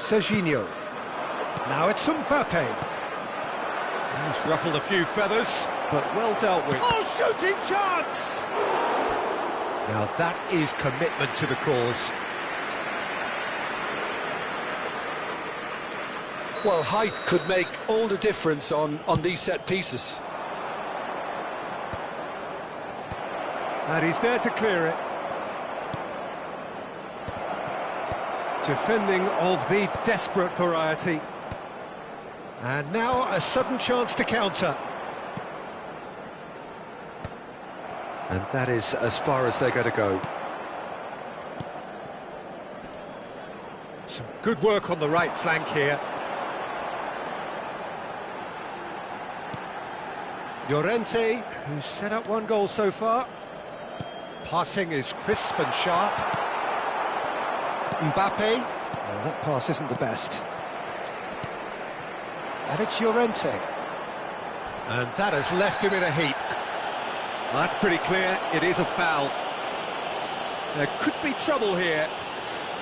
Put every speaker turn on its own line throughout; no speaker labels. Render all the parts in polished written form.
Serginho. Now it's Mbappe.
He's ruffled a few feathers, but well dealt with.
Oh, shooting chance!
Now that is commitment to the cause.
Well, height could make all the difference on these set pieces.
And he's there to clear it. Defending of the desperate variety. And now a sudden chance to counter.
And that is as far as they're going to go.
Some good work on the right flank here. Llorente, who's set up one goal so far. Passing is crisp and sharp. Mbappe. Oh, that pass isn't the best. And it's Llorente.
And that has left him in a heap. Well, that's pretty clear, it is a foul.
There could be trouble here.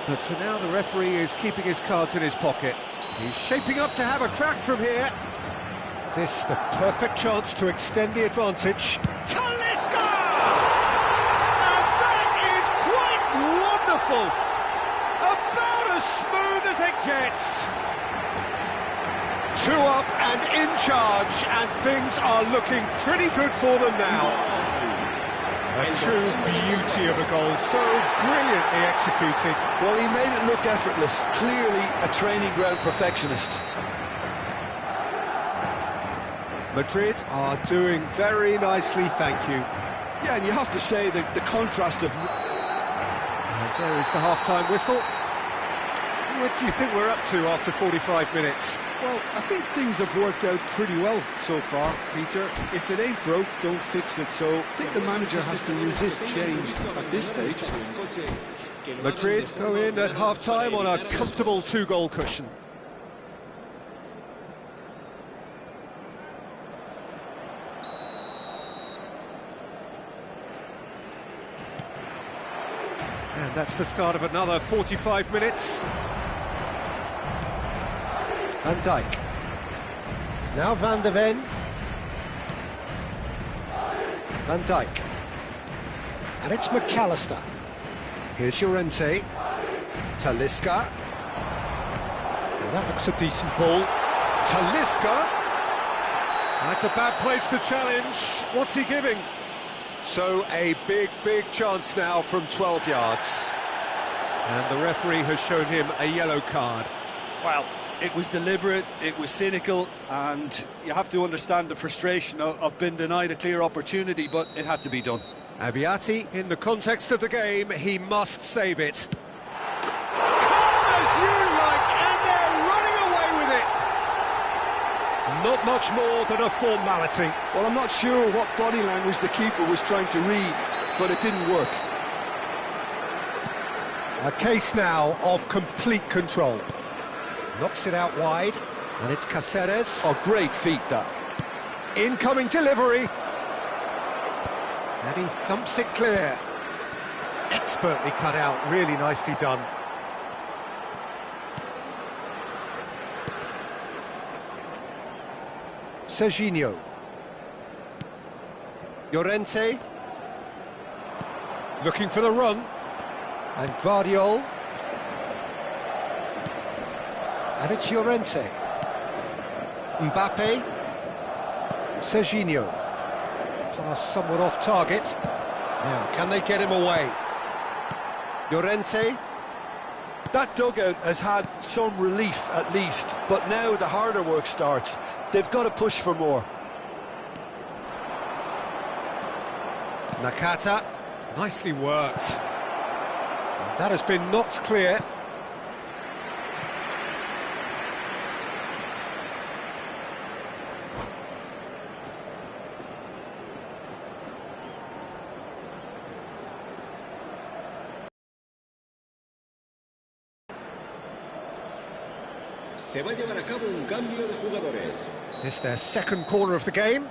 But for now, the referee is keeping his cards in his pocket. He's shaping up to have a crack from here. This, the perfect chance to extend the advantage. Talisca! And that is quite wonderful! About as smooth as it gets. 2 up and in charge, and things are looking pretty good for them now. A true beauty of a goal, so brilliantly executed.
Well, he made it look effortless, clearly a training ground perfectionist.
Madrid are doing very nicely, thank you.
Yeah, and you have to say that the contrast of...
And there is the half-time whistle. What do you think we're up to after 45 minutes?
Well, I think things have worked out pretty well so far, Peter. If it ain't broke, don't fix it. So I think the manager has to resist change at this stage.
Madrid go in at half-time on a comfortable 2-goal cushion. And that's the start of another 45 minutes. Van Dijk. Now Van de Ven. Van Dijk. And it's McAllister. Here's Llorente. Talisca. Now that looks a decent ball. Talisca. That's a bad place to challenge. What's he giving? So a big chance now from 12 yards. And the referee has shown him a yellow card.
Well, it was deliberate, it was cynical, and you have to understand the frustration of being denied a clear opportunity, but it had to be done.
Abbiati, in the context of the game, he must save it. Calm as you like, and they're running away with it. Not much more than a formality.
Well, I'm not sure what body language the keeper was trying to read, but it didn't work.
A case now of complete control. Knocks it out wide, and it's Cáceres.
Oh, great feat, that.
Incoming delivery. And he thumps it clear. Expertly cut out, really nicely done. Serginho. Llorente. Looking for the run. And Guardiol. And it's Llorente. Mbappe. Serginho. Pass somewhat off target. Now, can they get him away? Llorente.
That dugout has had some relief, at least, but now the harder work starts. They've got to push for more.
Nakata. Nicely worked. And that has been knocked clear.
Se va a llevar a cabo un cambio de jugadores.
It's their second corner of the game.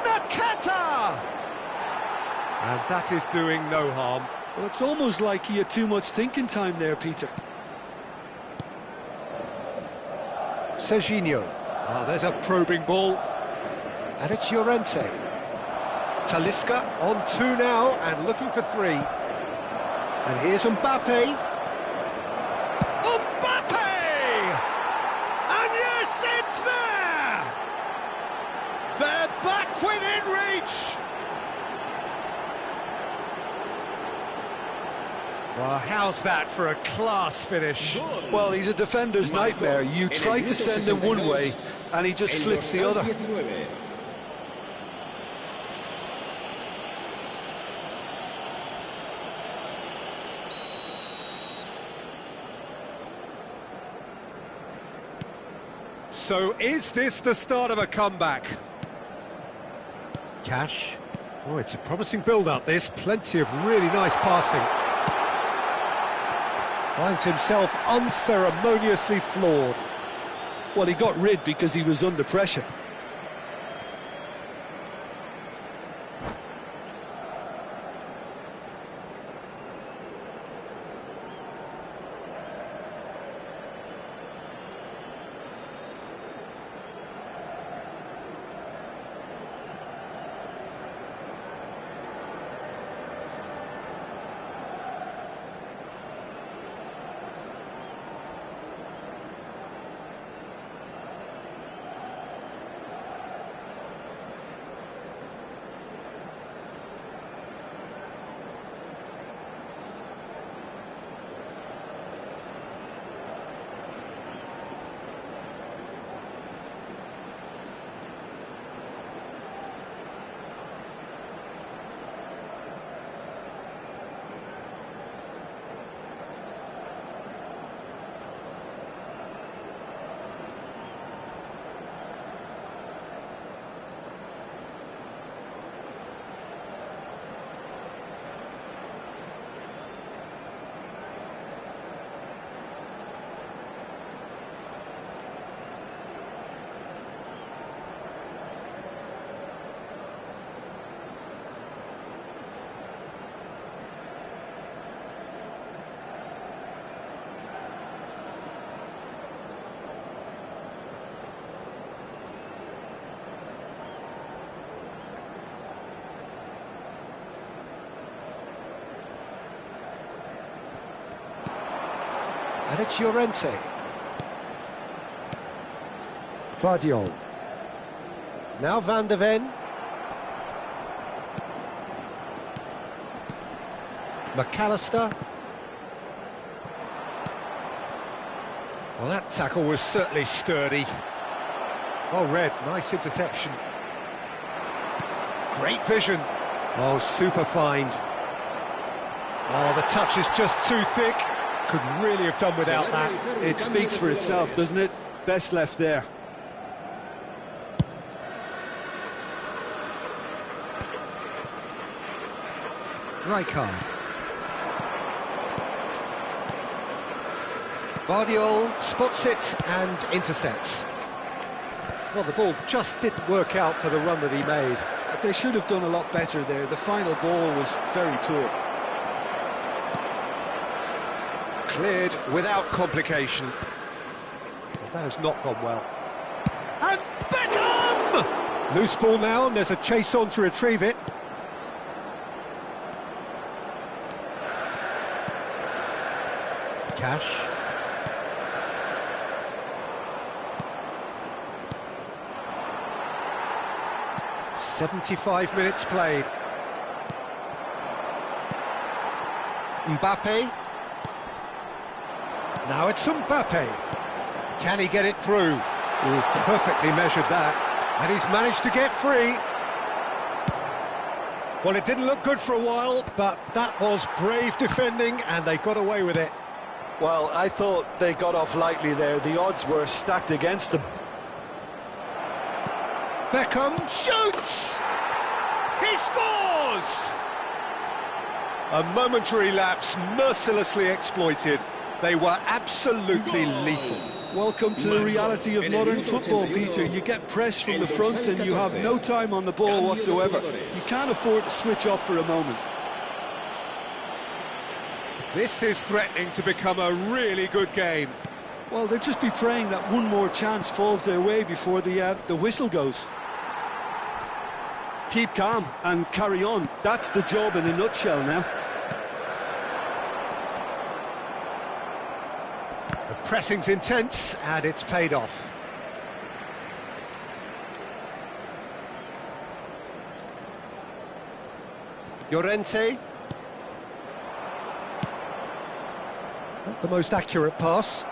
Nakata! And that is doing no harm.
Well, it's almost like he had too much thinking time there, Peter.
Serginho.
Oh, there's a probing ball.
And it's Llorente. Talisca on 2 now and looking for 3. And here's Mbappe.
Mbappe! And yes, it's there! They're back within reach! Well, how's that for a class finish?
Well, he's a defender's nightmare. You try to send him one way, and he just slips the other.
So is this the start of a comeback?
Cash. Oh, it's a promising build-up, this. Plenty of really nice passing. Finds himself unceremoniously floored.
Well, he got rid because he was under pressure.
And it's Llorente. Vardiol. Now Van de Ven. McAllister.
Well, that tackle was certainly sturdy.
Well read, nice interception.
Great vision.
Oh, super find.
Oh, the touch is just too thick. Could really have done without that.
It speaks for itself, doesn't it? Best left there.
Rijkaard. Vardiol spots it and intercepts. Well, the ball just didn't work out for the run that he made.
They should have done a lot better there. The final ball was very poor.
Cleared without complication.
Well, that has not gone well.
And Beckham!
Loose ball now, and there's a chase on to retrieve it. Cash. "75 minutes played. Mbappe. Now it's Mbappe. Can he get it through? Ooh, perfectly measured that. And he's managed to get free. Well, it didn't look good for a while, but that was brave defending, and they got away with it.
Well, I thought they got off lightly there. The odds were stacked against them.
Beckham shoots! He scores! A momentary lapse mercilessly exploited. They were absolutely lethal.
Welcome to the reality of modern football, Peter. You get pressed from the front and you have no time on the ball whatsoever. You can't afford to switch off for a moment.
This is threatening to become a really good game.
Well, they'll just be praying that one more chance falls their way before the whistle goes. Keep calm and carry on. That's the job in a nutshell now.
The pressing's intense, and it's paid off. Llorente. Not the most accurate pass.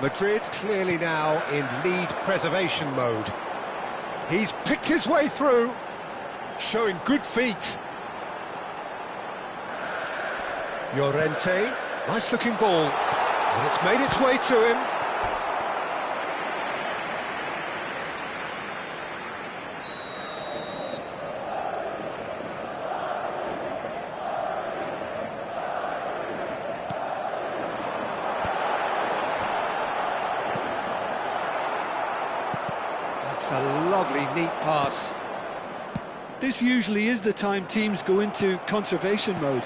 Madrid clearly now in lead preservation mode. He's picked his way through, showing good feet.
Llorente, nice looking ball, and it's made its way to him.
That's a lovely, neat pass.
This usually is the time teams go into conservation mode.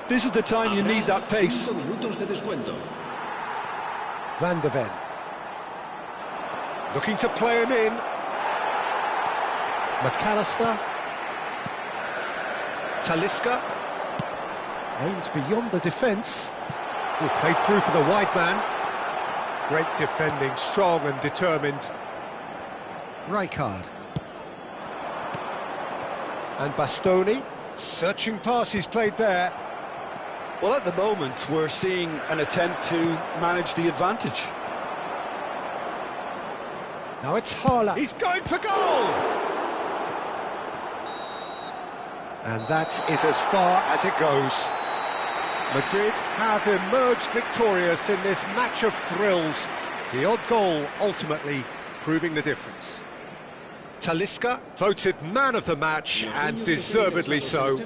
This is the time you need that pace.
Van de Ven. Looking to play him in. McAllister. Talisca. Aimed beyond the defence. Oh, played through for the wide man.
Great defending, strong and determined.
Rijkaard. And Bastoni. Searching pass he's played there.
Well, at the moment, we're seeing an attempt to manage the advantage.
Now it's Haaland.
He's going for goal!
And that is as far as it goes.
Madrid have emerged victorious in this match of thrills. The odd goal ultimately proving the difference.
Talisca.
Voted man of the match, and deservedly so.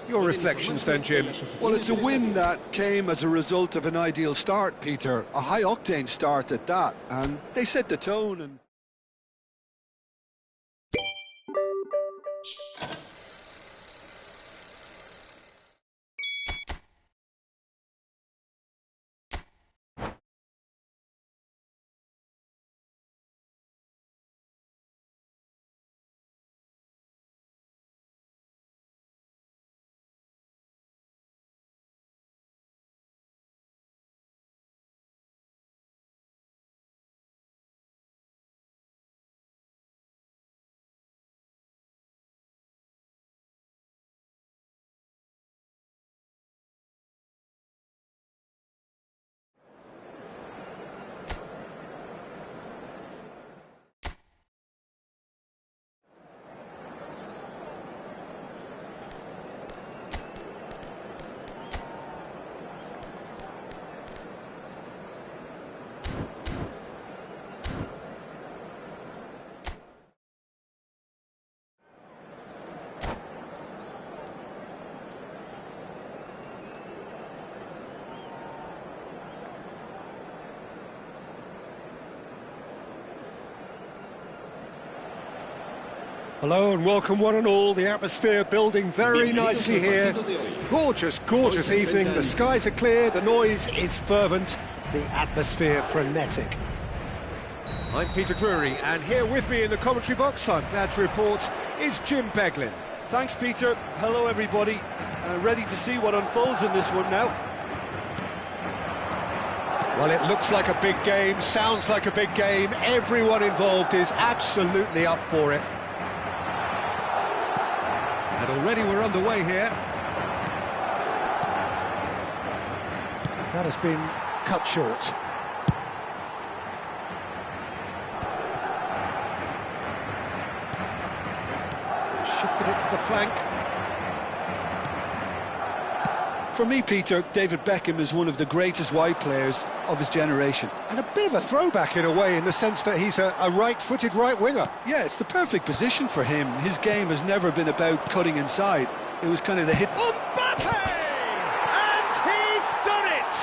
Your reflections then, Jim?
Well, it's a win that came as a result of an ideal start, Peter. A high-octane start at that, and they set the tone and...
Hello and welcome one and all. The atmosphere building very nicely here. Gorgeous, gorgeous evening. The skies are clear, the noise is fervent, the atmosphere frenetic.
I'm Peter Drury, and here with me in the commentary box, I'm glad to report, is Jim Beglin.
Thanks, Peter. Hello, everybody. Ready to see what unfolds in this one now.
Well, it looks like a big game, sounds like a big game. Everyone involved is absolutely up for it. And already we're underway here.
That has been cut short. Shifted it to the flank.
For me, Peter, David Beckham is one of the greatest wide players of his generation.
And a bit of a throwback in a way, in the sense that he's a right-footed right winger.
Yeah, it's the perfect position for him. His game has never been about cutting inside. It was kind of the hit.
Mbappe! And he's done it!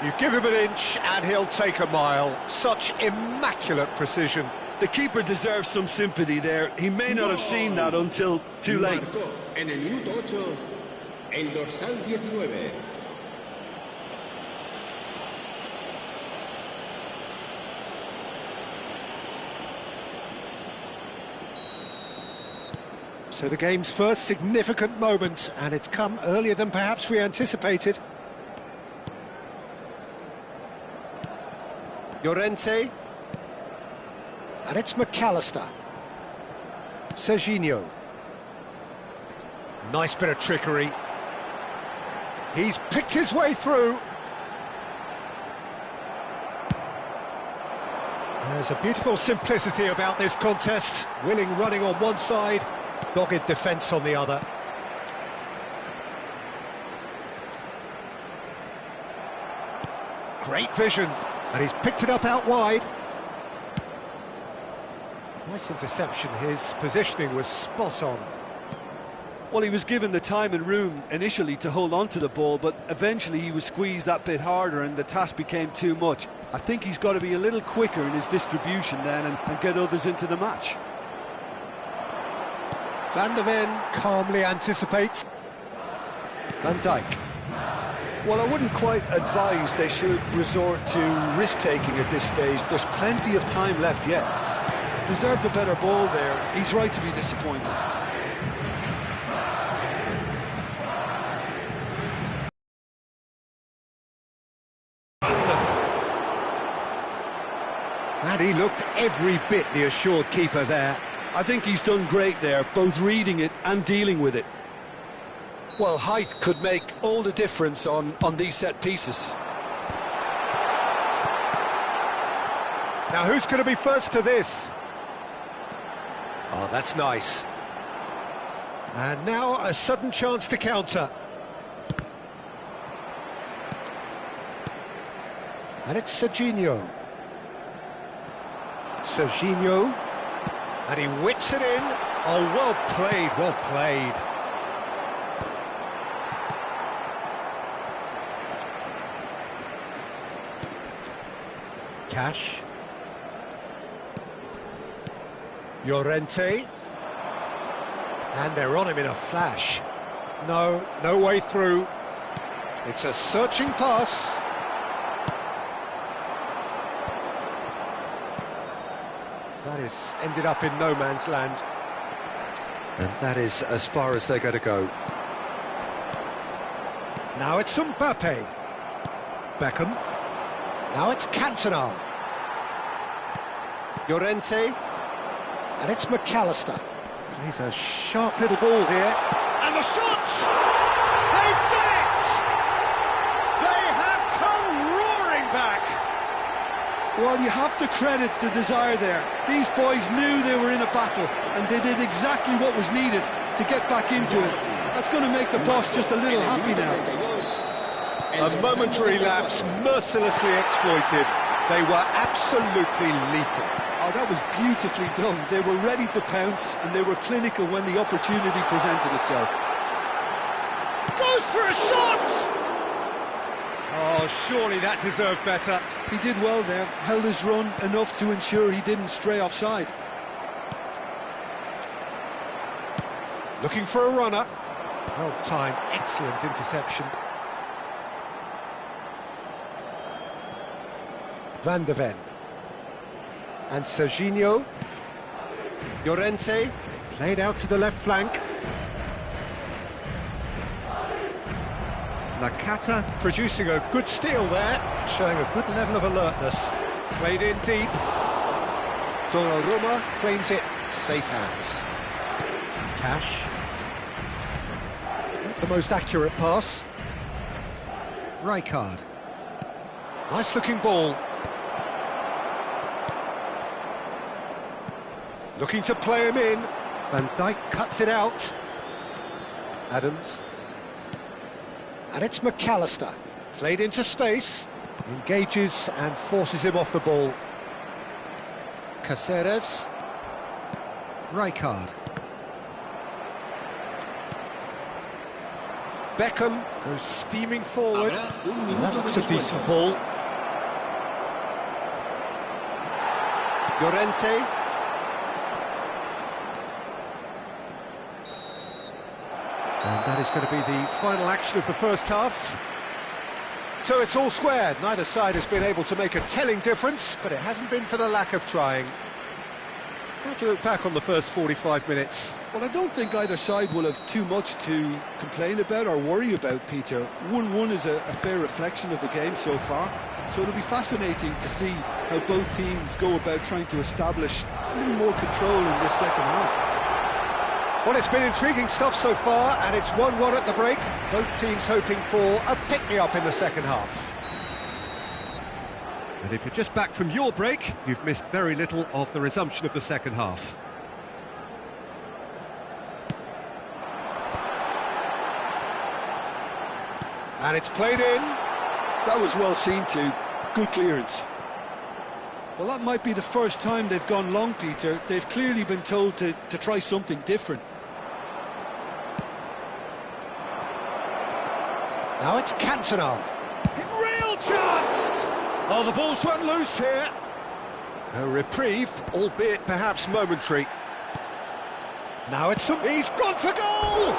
You give him an inch and he'll take a mile. Such immaculate precision.
The keeper deserves some sympathy there. He may not have seen that until too late.
Marcó en el minuto 8 el dorsal 19.
So the game's first significant moment, and it's come earlier than perhaps we anticipated. Llorente. And it's McAllister. Serginho. Nice bit of trickery. He's picked his way through. There's a beautiful simplicity about this contest. Willing running on one side, dogged defence on the other. Great vision, and he's picked it up out wide. Nice interception, his positioning was spot on.
Well, he was given the time and room initially to hold on to the ball, but eventually he was squeezed that bit harder and the task became too much. I think he's got to be a little quicker in his distribution then and get others into the match.
Van der Ven calmly anticipates. Van Dijk.
Well, I wouldn't quite advise they should resort to risk-taking at this stage. There's plenty of time left yet. Deserved a better ball there. He's right to be disappointed.
And he looked every bit the assured keeper there.
I think he's done great there, both reading it and dealing with it. Well, height could make all the difference on these set pieces.
Now who's going to be first to this? Oh, that's nice. And now a sudden chance to counter. And it's Serginho. Serginho. And he whips it in. Oh, well played, well played. Cash. Llorente. And they're on him in a flash. No way through. It's a searching pass. That is ended up in no man's land. And that is as far as they're going to go. Now it's Mbappe. Beckham. Now it's Cantona. Llorente. And it's McAllister. He's a sharp little ball here. And the shots! They've done it! They have come roaring back!
Well, you have to credit the desire there. These boys knew they were in a battle, and they did exactly what was needed to get back into it. That's going to make the boss just a little happy now.
A momentary lapse, mercilessly exploited. They were absolutely lethal.
Oh, that was beautifully done. They were ready to pounce, and they were clinical when the opportunity presented itself.
Goes for a shot! Oh, surely that deserved better.
He did well there, held his run enough to ensure he didn't stray offside.
Looking for a runner. Well timed, excellent interception. Van der Ven. And Serginho. Llorente. Played out to the left flank. Nakata producing a good steal there, showing a good level of alertness. Played in deep. Donnarumma claims it. Safe hands. Cash. Not the most accurate pass. Rijkaard. Nice looking ball. Looking to play him in. Van Dijk cuts it out. Adams. And it's McAllister. Played into space. Engages and forces him off the ball. Caceres. Rijkaard.
Beckham goes steaming forward.
Habrá un
And
minuto
that
de
looks a
descuento.
decent ball. Llorente. And that is going to be the final action of the first half. So it's all squared. Neither side has been able to make a telling difference, but it hasn't been for the lack of trying. How do you look back on the first 45 minutes?
Well, I don't think either side will have too much to complain about or worry about, Peter. 1-1 is a fair reflection of the game so far, so it'll be fascinating to see how both teams go about trying to establish a little more control in this second half.
Well, it's been intriguing stuff so far, and it's 1-1 at the break. Both teams hoping for a pick-me-up in the second half. And if you're just back from your break, you've missed very little of the resumption of the second half. And it's played in.
That was well seen too. Good clearance. Well, that might be the first time they've gone long, Peter. They've clearly been told to try something different.
Now it's Cantona. Real chance! Oh, the ball's run loose here. A reprieve, albeit perhaps momentary. Now it's he's gone for goal!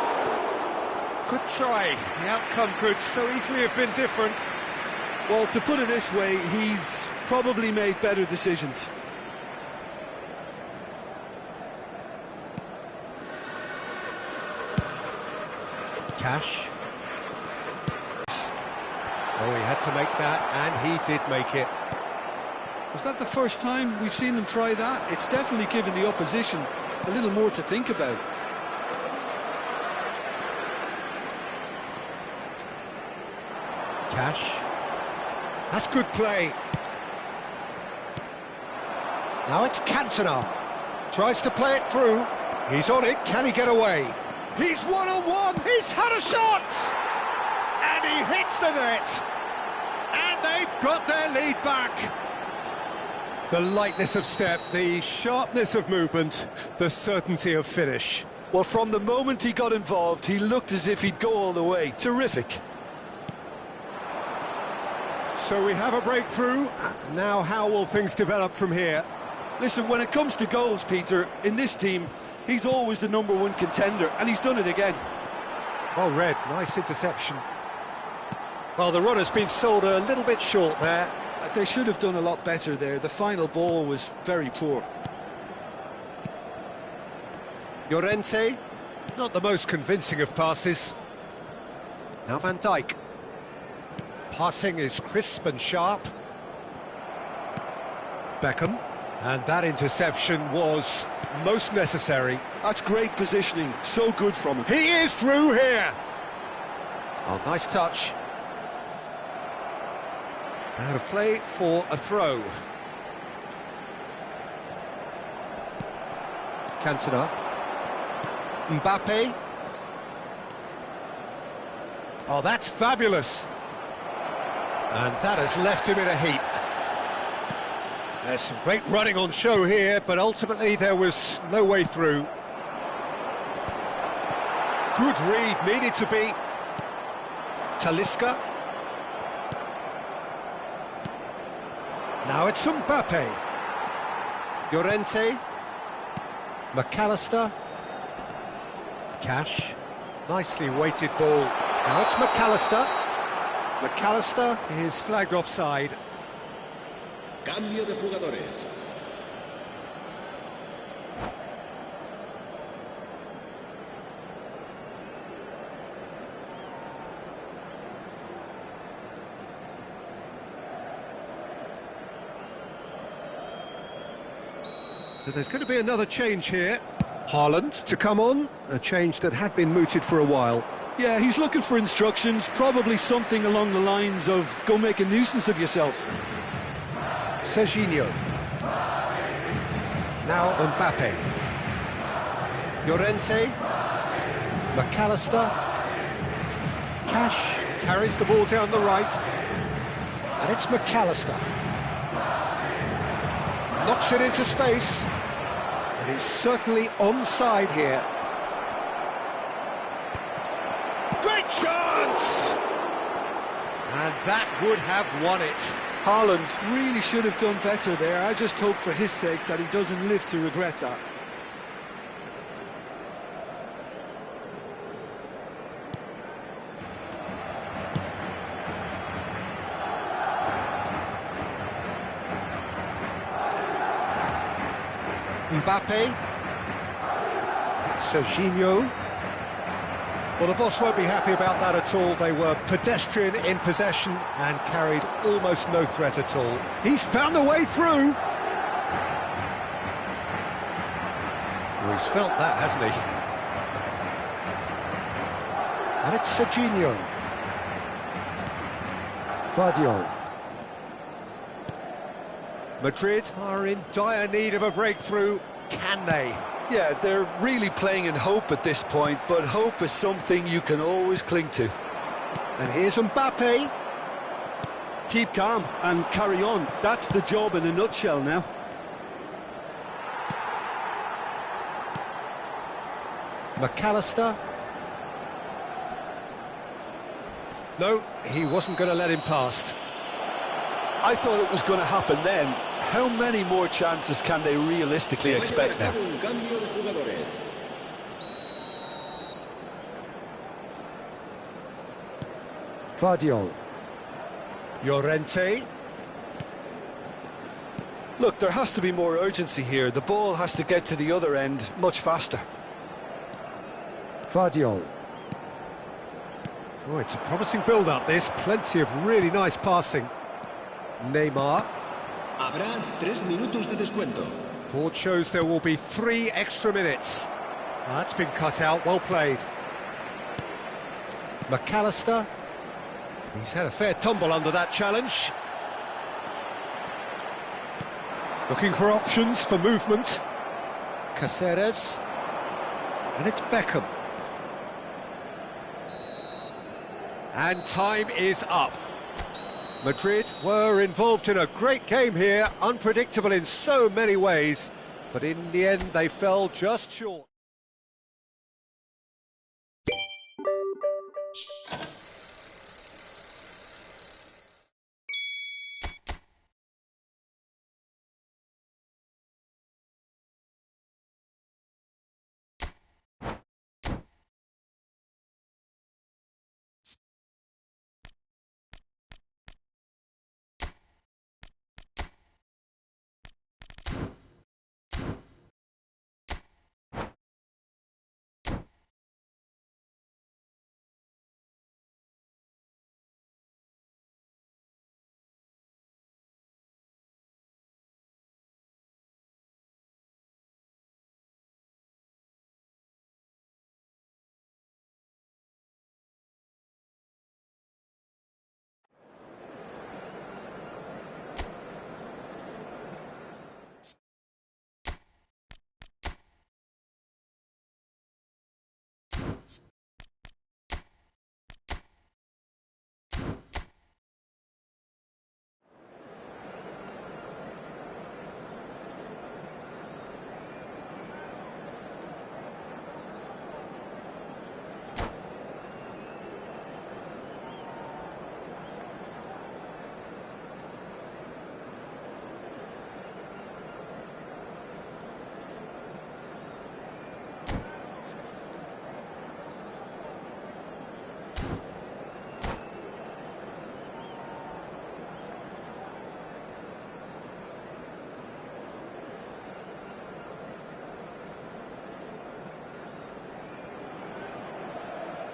Good try. The outcome could so easily have been different.
Well, to put it this way, he's probably made better decisions.
Cash. Oh, he had to make that, and he did make it.
Was that the first time we've seen them try that? It's definitely given the opposition a little more to think about.
Cash. That's good play. Now it's Cantona. Tries to play it through. He's on it. Can he get away? He's one-on-one. He's had a shot! And he hits the net. And they've got their lead back. The lightness of step, the sharpness of movement, the certainty of finish.
Well, from the moment he got involved, he looked as if he'd go all the way. Terrific.
So we have a breakthrough. Now how will things develop from here?
Listen, when it comes to goals, Peter, in this team, he's always the #1 contender, and he's done it again.
Well read, nice interception. Well, the run has been sold a little bit short there.
They should have done a lot better there. The final ball was very poor.
Llorente, not the most convincing of passes. Now Van Dijk. Passing is crisp and sharp. Beckham. And that interception was most necessary.
That's great positioning, so good from him.
He is through here. Oh, nice touch. Out of play for a throw. Cantona. Mbappe. Oh, that's fabulous. And that has left him in a heap. There's some great running on show here, but ultimately there was no way through. Good read, needed to be. Talisca. Now it's Mbappe. Llorente. McAllister. Cash. Nicely weighted ball. Now it's McAllister. McAllister is flagged offside.
Cambio de jugadores.
So there's going to be another change here. Haaland to come on, a change that had been mooted for a while.
Yeah, he's looking for instructions, probably something along the lines of, go make a nuisance of yourself.
Serginho. Now Mbappe. Llorente. McAllister. Cash carries the ball down the right. And it's McAllister. Knocks it into space. And he's certainly onside here. Great chance! That would have won it.
Haaland really should have done better there. I just hope for his sake that he doesn't live to regret that.
Mbappe. Serginho. Well, the boss won't be happy about that at all. They were pedestrian in possession and carried almost no threat at all. He's found a way through. Well, he's felt that, hasn't he? And it's Serginho. Guardiola. Madrid are in dire need of a breakthrough. Can they?
Yeah, they're really playing in hope at this point, but hope is something you can always cling to.
And here's Mbappe.
Keep calm and carry on. That's the job in a nutshell now.
McAllister. No, he wasn't going to let him past.
I thought it was going to happen then. How many more chances can they realistically expect now?
Un cambio de jugadores.
Guardiola. Llorente.
Look, there has to be more urgency here. The ball has to get to the other end much faster.
Guardiola. Oh, it's a promising build-up, this. Plenty of really nice passing. Neymar.
Habrá 3 minutos de descuento.
Board shows there will be 3 extra minutes. That's been cut out, well played. McAllister. He's had a fair tumble under that challenge. Looking for options for movement. Caceres. And it's Beckham. And time is up. Madrid were involved in a great game here, unpredictable in so many ways, but in the end they fell just short.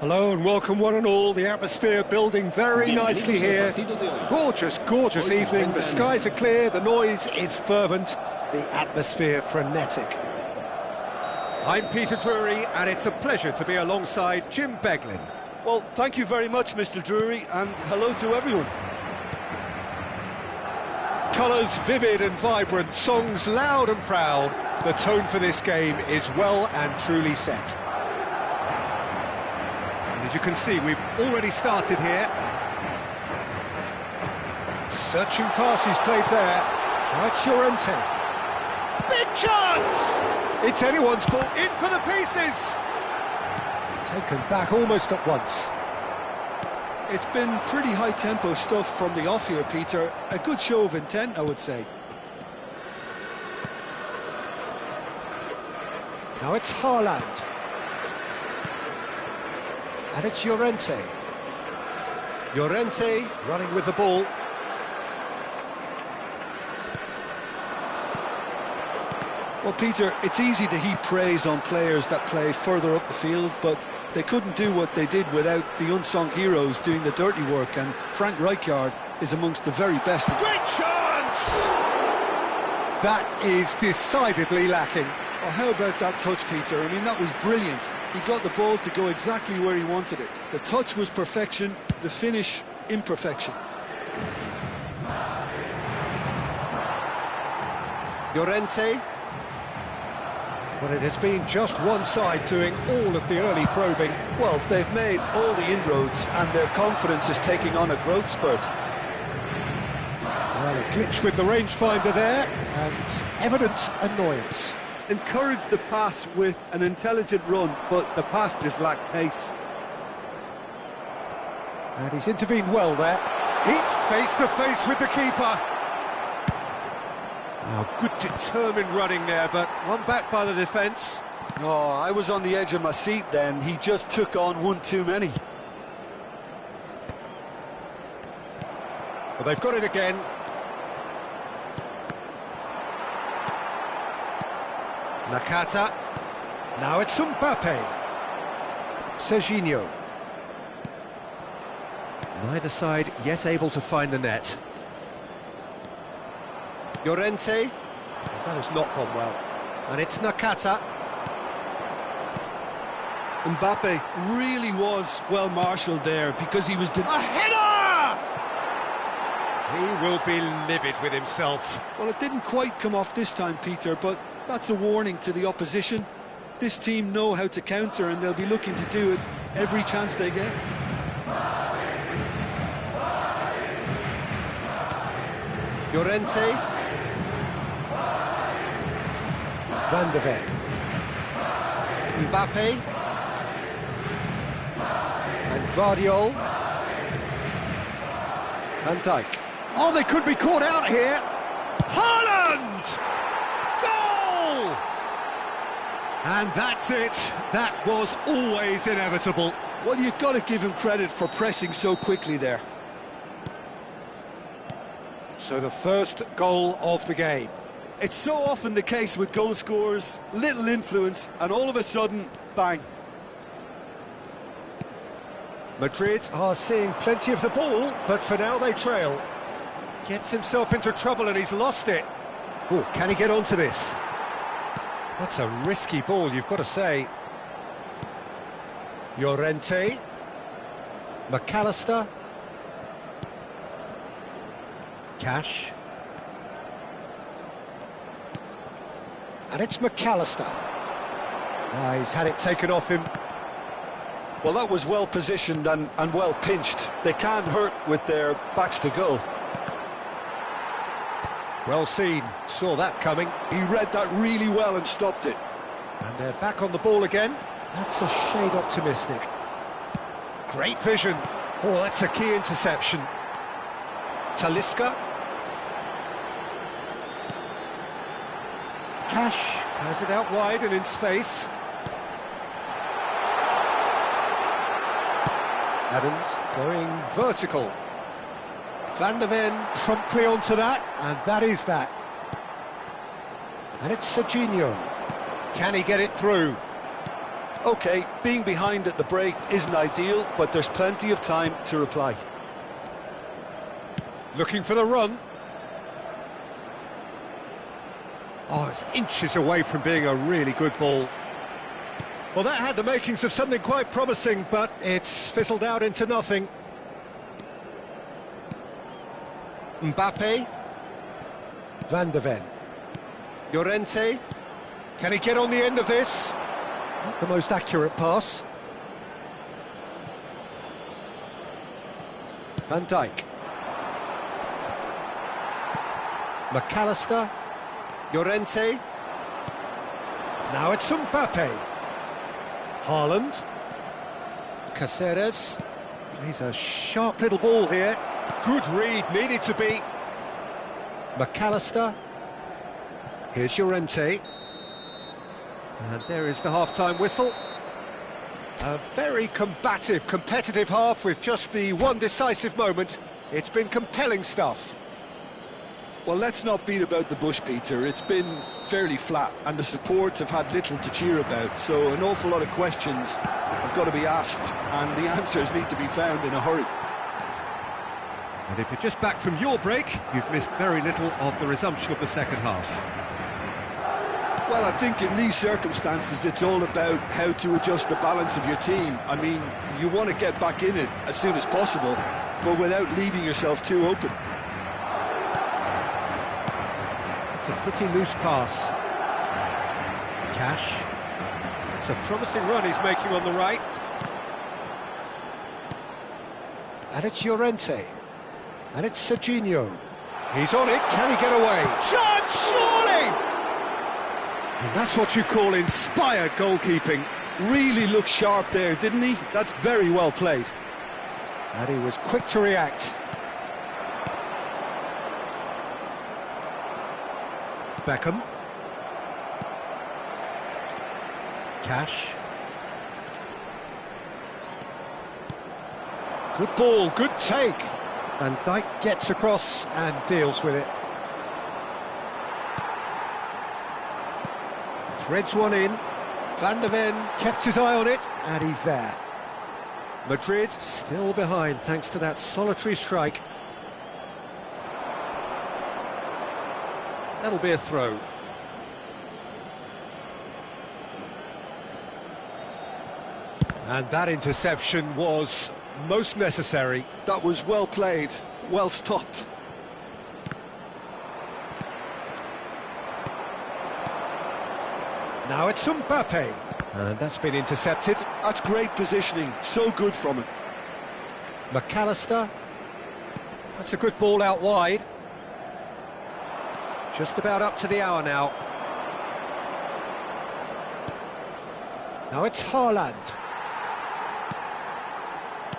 Hello and welcome one and all. The atmosphere building very nicely here. Gorgeous, gorgeous evening. The skies are clear, the noise is fervent, the atmosphere frenetic. I'm Peter Drury and it's a pleasure to be alongside Jim Beglin.
Well, thank you very much, Mr. Drury, and hello to everyone.
Colours vivid and vibrant, songs loud and proud. The tone for this game is well and truly set. As you can see, we've already started here. Searching passes played there. Now it's Llorente. Big chance! It's anyone's ball. In for the pieces! Taken back almost at once.
It's been pretty high-tempo stuff from the off here, Peter. A good show of intent, I would say.
Now it's Haaland. And it's Llorente. Llorente running with the ball.
Well, Peter, it's easy to heap praise on players that play further up the field, but they couldn't do what they did without the unsung heroes doing the dirty work, and Frank Rijkaard is amongst the very best.
Great chance! That is decidedly lacking.
Oh, how about that touch, Peter? I mean, that was brilliant. He got the ball to go exactly where he wanted it. The touch was perfection, the finish, imperfection.
Llorente. Well, it has been just one side doing all of the early probing.
Well, they've made all the inroads and their confidence is taking on a growth spurt.
Well, a glitch with the rangefinder there, and evident annoyance.
Encouraged the pass with an intelligent run, but the pass just lacked pace.
And he's intervened well there. He's face to face with the keeper. Oh, good determined running there, but one back by the defence.
Oh, I was on the edge of my seat then. He just took on one too many.
Well, they've got it again. Nakata. Now it's Mbappe. Serginho. Neither side yet able to find the net. Llorente. That has not gone well. And it's Nakata.
Mbappe really was well marshalled there because he was...
A header! He will be livid with himself.
Well, it didn't quite come off this time, Peter, but that's a warning to the opposition. This team know how to counter and they'll be looking to do it every chance they get.
Llorente. Van de Ven. Mbappe. And Vardiol. Van Dijk. Oh, they could be caught out here. Haaland! Goal! And that's it. That was always inevitable.
Well, you've got to give him credit for pressing so quickly there.
So the first goal of the game.
It's so often the case with goal scorers, little influence, and all of a sudden, bang.
Madrid are seeing plenty of the ball, but for now they trail. Gets himself into trouble and he's lost it. Oh, can he get onto this? That's a risky ball, you've got to say. Llorente. McAllister. Cash. And it's McAllister. He's had it taken off him.
Well, that was well positioned and well pinched. They can't hurt with their backs to goal.
Well seen, saw that coming.
He read that really well and stopped it.
And they're back on the ball again. That's a shade optimistic. Great vision. Oh, that's a key interception. Talisca. Cash has it out wide and in space. Adams going vertical. Van de Ven promptly onto that, and that is that. And it's Serginho. Can he get it through?
OK, being behind at the break isn't ideal, but there's plenty of time to reply.
Looking for the run. Oh, it's inches away from being a really good ball. Well, that had the makings of something quite promising, but it's fizzled out into nothing. Mbappe. Van de Ven. Llorente. Can he get on the end of this? Not the most accurate pass. Van Dijk. McAllister. Llorente. Now it's Mbappe. Haaland. Caceres.
Plays a sharp little ball here. Good read, needed to be. McAllister. Here's Llorente. And there is the half-time whistle. A very combative, competitive half with just the one decisive moment. It's been compelling stuff.
Well, let's not beat about the bush, Peter. It's been fairly flat, and the support have had little to cheer about, so an awful lot of questions have got to be asked, and the answers need to be found in a hurry.
And if you're just back from your break, you've missed very little of the resumption of the second half.
Well, I think in these circumstances, it's all about how to adjust the balance of your team. I mean, you want to get back in it as soon as possible, but without leaving yourself too open.
It's a pretty loose pass. Cash. It's a promising run he's making on the right. And it's Llorente. And it's Serginho. He's on it, can he get away? Chance, surely! And that's what you call inspired goalkeeping.
Really looked sharp there, didn't he? That's very well played.
And he was quick to react. Beckham. Cash. Good ball, good take. Van Dijk gets across and deals with it. Threads one in. Van der Ven kept his eye on it, and he's there. Madrid still behind thanks to that solitary strike. That'll be a throw. And that interception was most necessary.
That was well played, well stopped.
Now it's Mbappe. And that's been intercepted.
That's great positioning, so good from him.
McAllister. That's a good ball out wide. Just about up to the hour now. Now it's Haaland.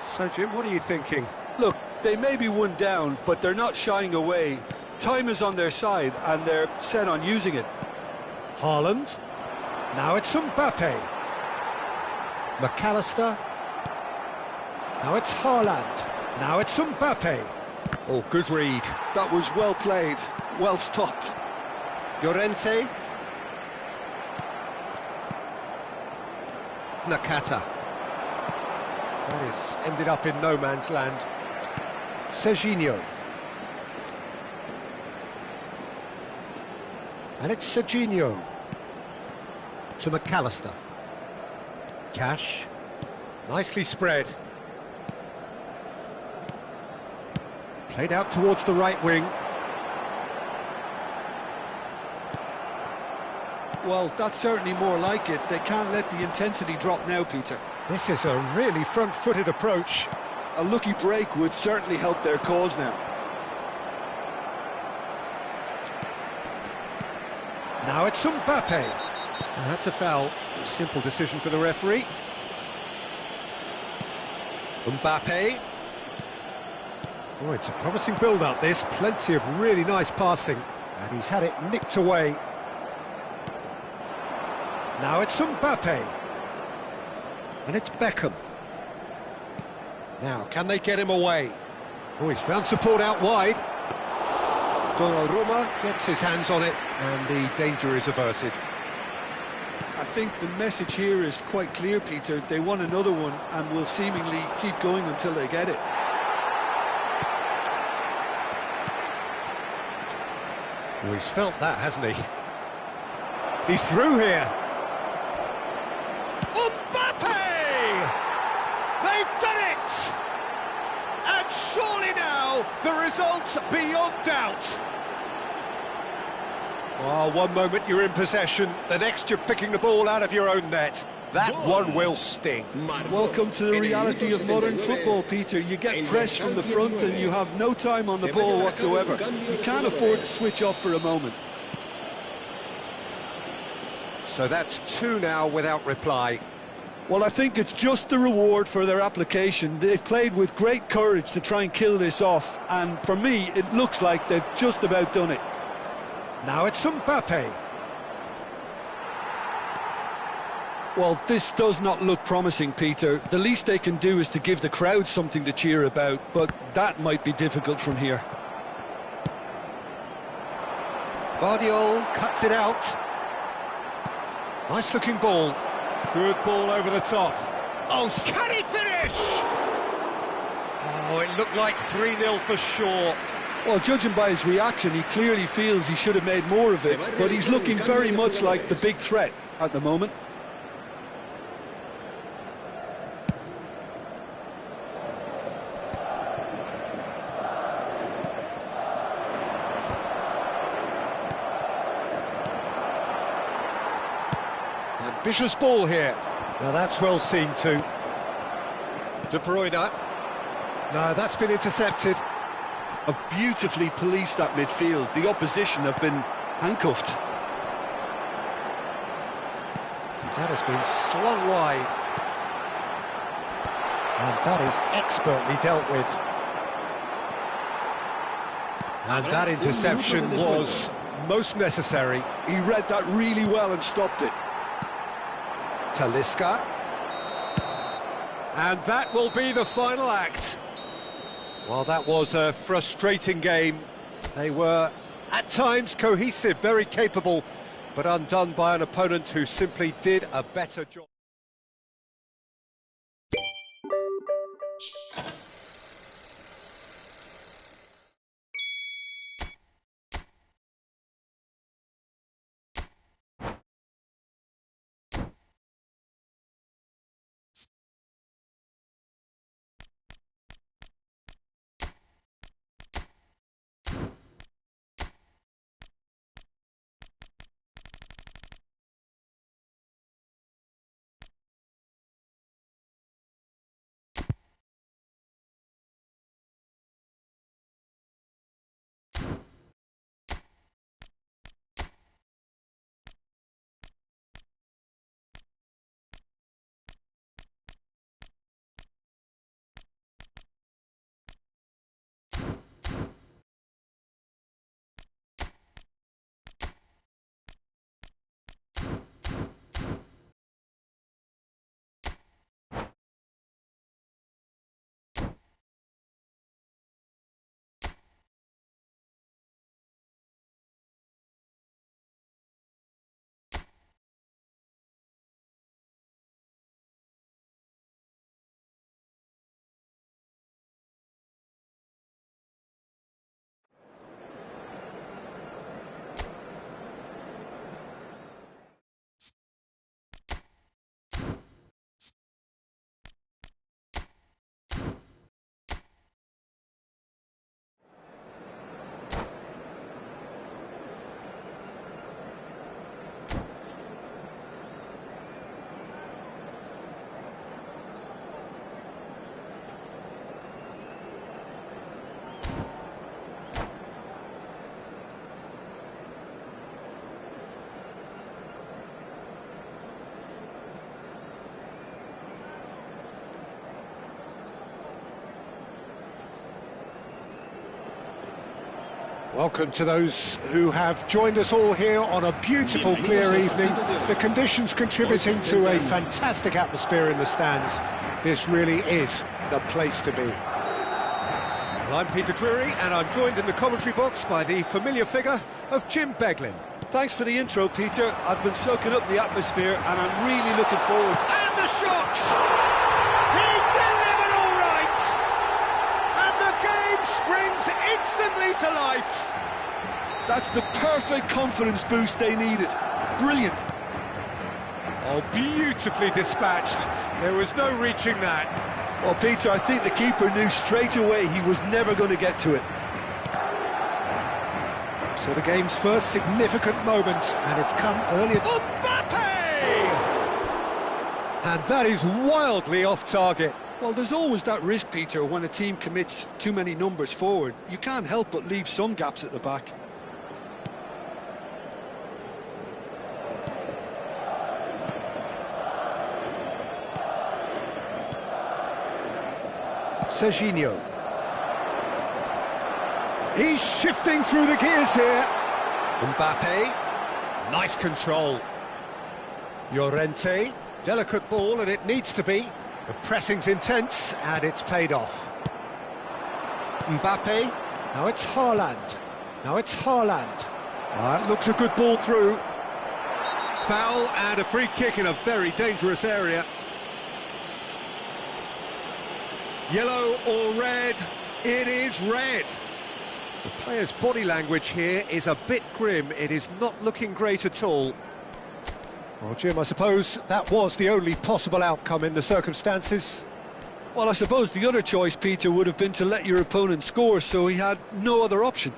So, Jim, what are you thinking?
Look, they may be one down, but they're not shying away. Time is on their side, and they're set on using it.
Haaland. Now it's Mbappe. McAllister. Now it's Haaland. Now it's Mbappe. Oh, good read.
That was well played, well stopped.
Llorente. Nakata. That is ended up in no man's land. Serginho. And it's Serginho. To McAllister. Cash. Nicely spread. Played out towards the right wing.
Well, that's certainly more like it. They can't let the intensity drop now, Peter.
This is a really front-footed approach.
A lucky break would certainly help their cause now.
Now it's Mbappe. And that's a foul. A simple decision for the referee. Mbappe. Oh, it's a promising build-up, this. Plenty of really nice passing. And he's had it nicked away. Now it's Mbappe. And it's Beckham. Now, can they get him away? Oh, he's found support out wide. Donnarumma gets his hands on it, and the danger is averted.
I think the message here is quite clear, Peter. They want another one and will seemingly keep going until they get it.
Oh, he's felt that, hasn't he? He's through here. Mbappe! They've done it! And surely now, the result's beyond doubt. Oh, one moment you're in possession, the next you're picking the ball out of your own net. That one will sting.
Welcome to the reality of modern football, Peter. You get pressed from the front and you have no time on the ball whatsoever. You can't afford to switch off for a moment.
So that's two now without reply.
Well, I think it's just the reward for their application. They've played with great courage to try and kill this off, and for me, it looks like they've just about done it.
Now it's Mbappe.
Well, this does not look promising, Peter. The least they can do is to give the crowd something to cheer about, but that might be difficult from here.
Vardiol cuts it out. Nice looking ball. Good ball over the top. Oh, can he finish? Oh, it looked like 3-0 for sure.
Well, judging by his reaction, he clearly feels he should have made more of it, but he's looking very much like the big threat at the moment.
Ambitious ball here. Now that's well seen too. De Bruyne. No, that's been intercepted.
Have beautifully policed that midfield. The opposition have been handcuffed.
That has been slung wide. And that is expertly dealt with. And that interception was most necessary.
He read that really well and stopped it.
Talisca. And that will be the final act. Well, that was a frustrating game. They were, at times, cohesive, very capable, but undone by an opponent who simply did a better job. Welcome to those who have joined us all here on a beautiful, clear evening. The conditions contributing to a fantastic atmosphere in the stands. This really is the place to be. Well, I'm Peter Drury, and I'm joined in the commentary box by the familiar figure of Jim Beglin.
Thanks for the intro, Peter. I've been soaking up the atmosphere, and I'm really looking forward.
And the shots! He's delivered all right! And the game springs instantly to life.
That's the perfect confidence boost they needed. Brilliant.
Oh, beautifully dispatched. There was no reaching that.
Well, Peter, I think the keeper knew straight away he was never going to get to it.
So the game's first significant moment, and it's come earlier. Mbappe! And that is wildly off target.
Well, there's always that risk, Peter, when a team commits too many numbers forward. You can't help but leave some gaps at the back.
Serginho. He's shifting through the gears here. Mbappe. Nice control. Llorente. Delicate ball, and it needs to be. The pressing's intense, and it's paid off. Mbappe. Now it's Haaland. It looks a good ball through. Foul and a free kick in a very dangerous area. Yellow or red? It is red. The player's body language here is a bit grim. It is not looking great at all. Well, Jim, I suppose that was the only possible outcome in the circumstances.
Well, I suppose the other choice, Peter, would have been to let your opponent score, so he had no other option.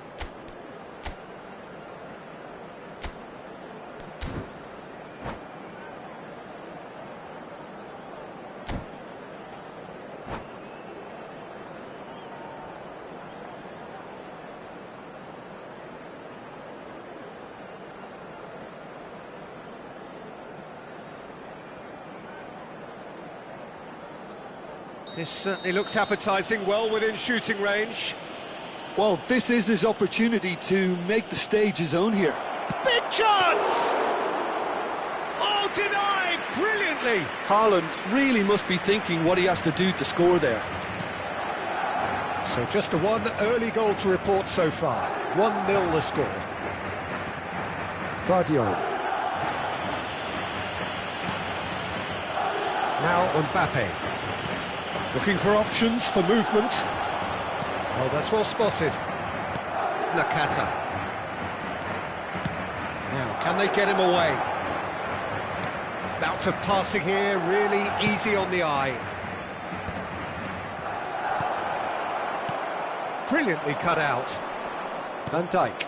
This certainly looks appetising, well within shooting range.
Well, this is his opportunity to make the stage his own here.
Big chance! Oh, denied brilliantly!
Haaland really must be thinking what he has to do to score there.
So just the one early goal to report so far. 1-0 the score. Vardiol. Now Mbappe. Looking for options for movement. Oh, that's well spotted. Nakata. Now, can they get him away? Bout of passing here, really easy on the eye. Brilliantly cut out. Van Dijk.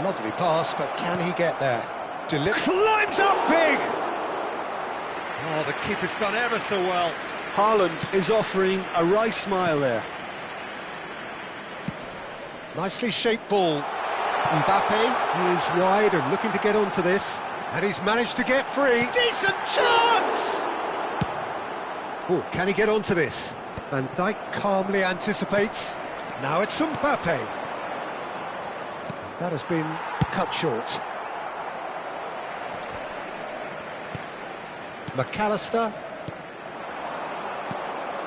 Lovely pass, but can he get there? Climbs up big! Oh, the keeper's done ever so well.
Haaland is offering a right smile there.
Nicely shaped ball. Mbappe is wide and looking to get onto this. And he's managed to get free. Decent chance! Oh, can he get onto this? Van Dijk calmly anticipates. Now it's Mbappe. That has been cut short. McAllister.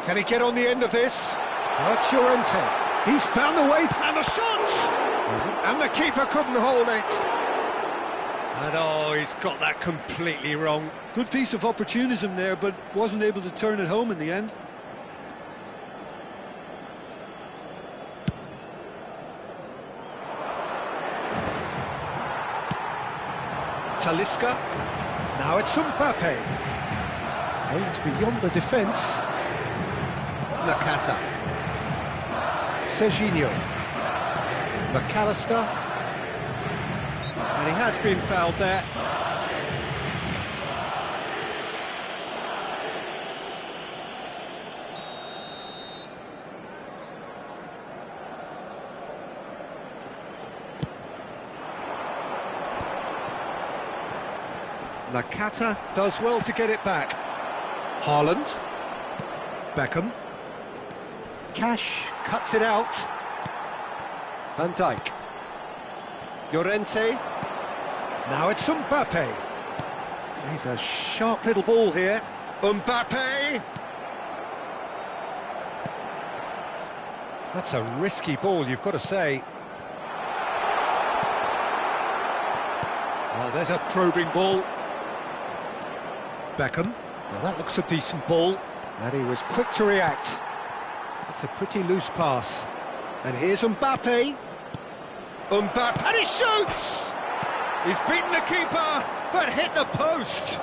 Can he get on the end of this? That's Llorente. He's found the way, and the shot! And the keeper couldn't hold it. And oh, he's got that completely wrong.
Good piece of opportunism there, but wasn't able to turn it home in the end.
Talisca. Now it's Mbappe. Aims beyond the defence. Nakata. Serginho. McAllister. And he has been fouled there. Nakata does well to get it back. Haaland. Beckham. Cash cuts it out. Van Dijk. Llorente. Now it's Mbappe. He's a sharp little ball here. Mbappe! That's a risky ball, you've got to say. Oh, there's a probing ball. Beckham. Well, that looks a decent ball. And he was quick to react. That's a pretty loose pass. And here's Mbappe. Mbappe, and he shoots! He's beaten the keeper, but hit the post.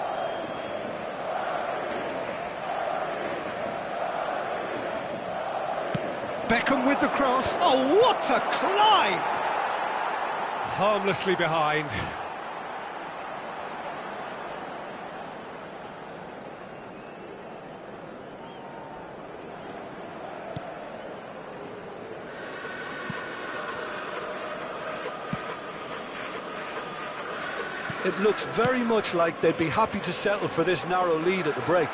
Beckham with the cross. Oh, what a climb! Harmlessly behind.
It looks very much like they'd be happy to settle for this narrow lead at the break.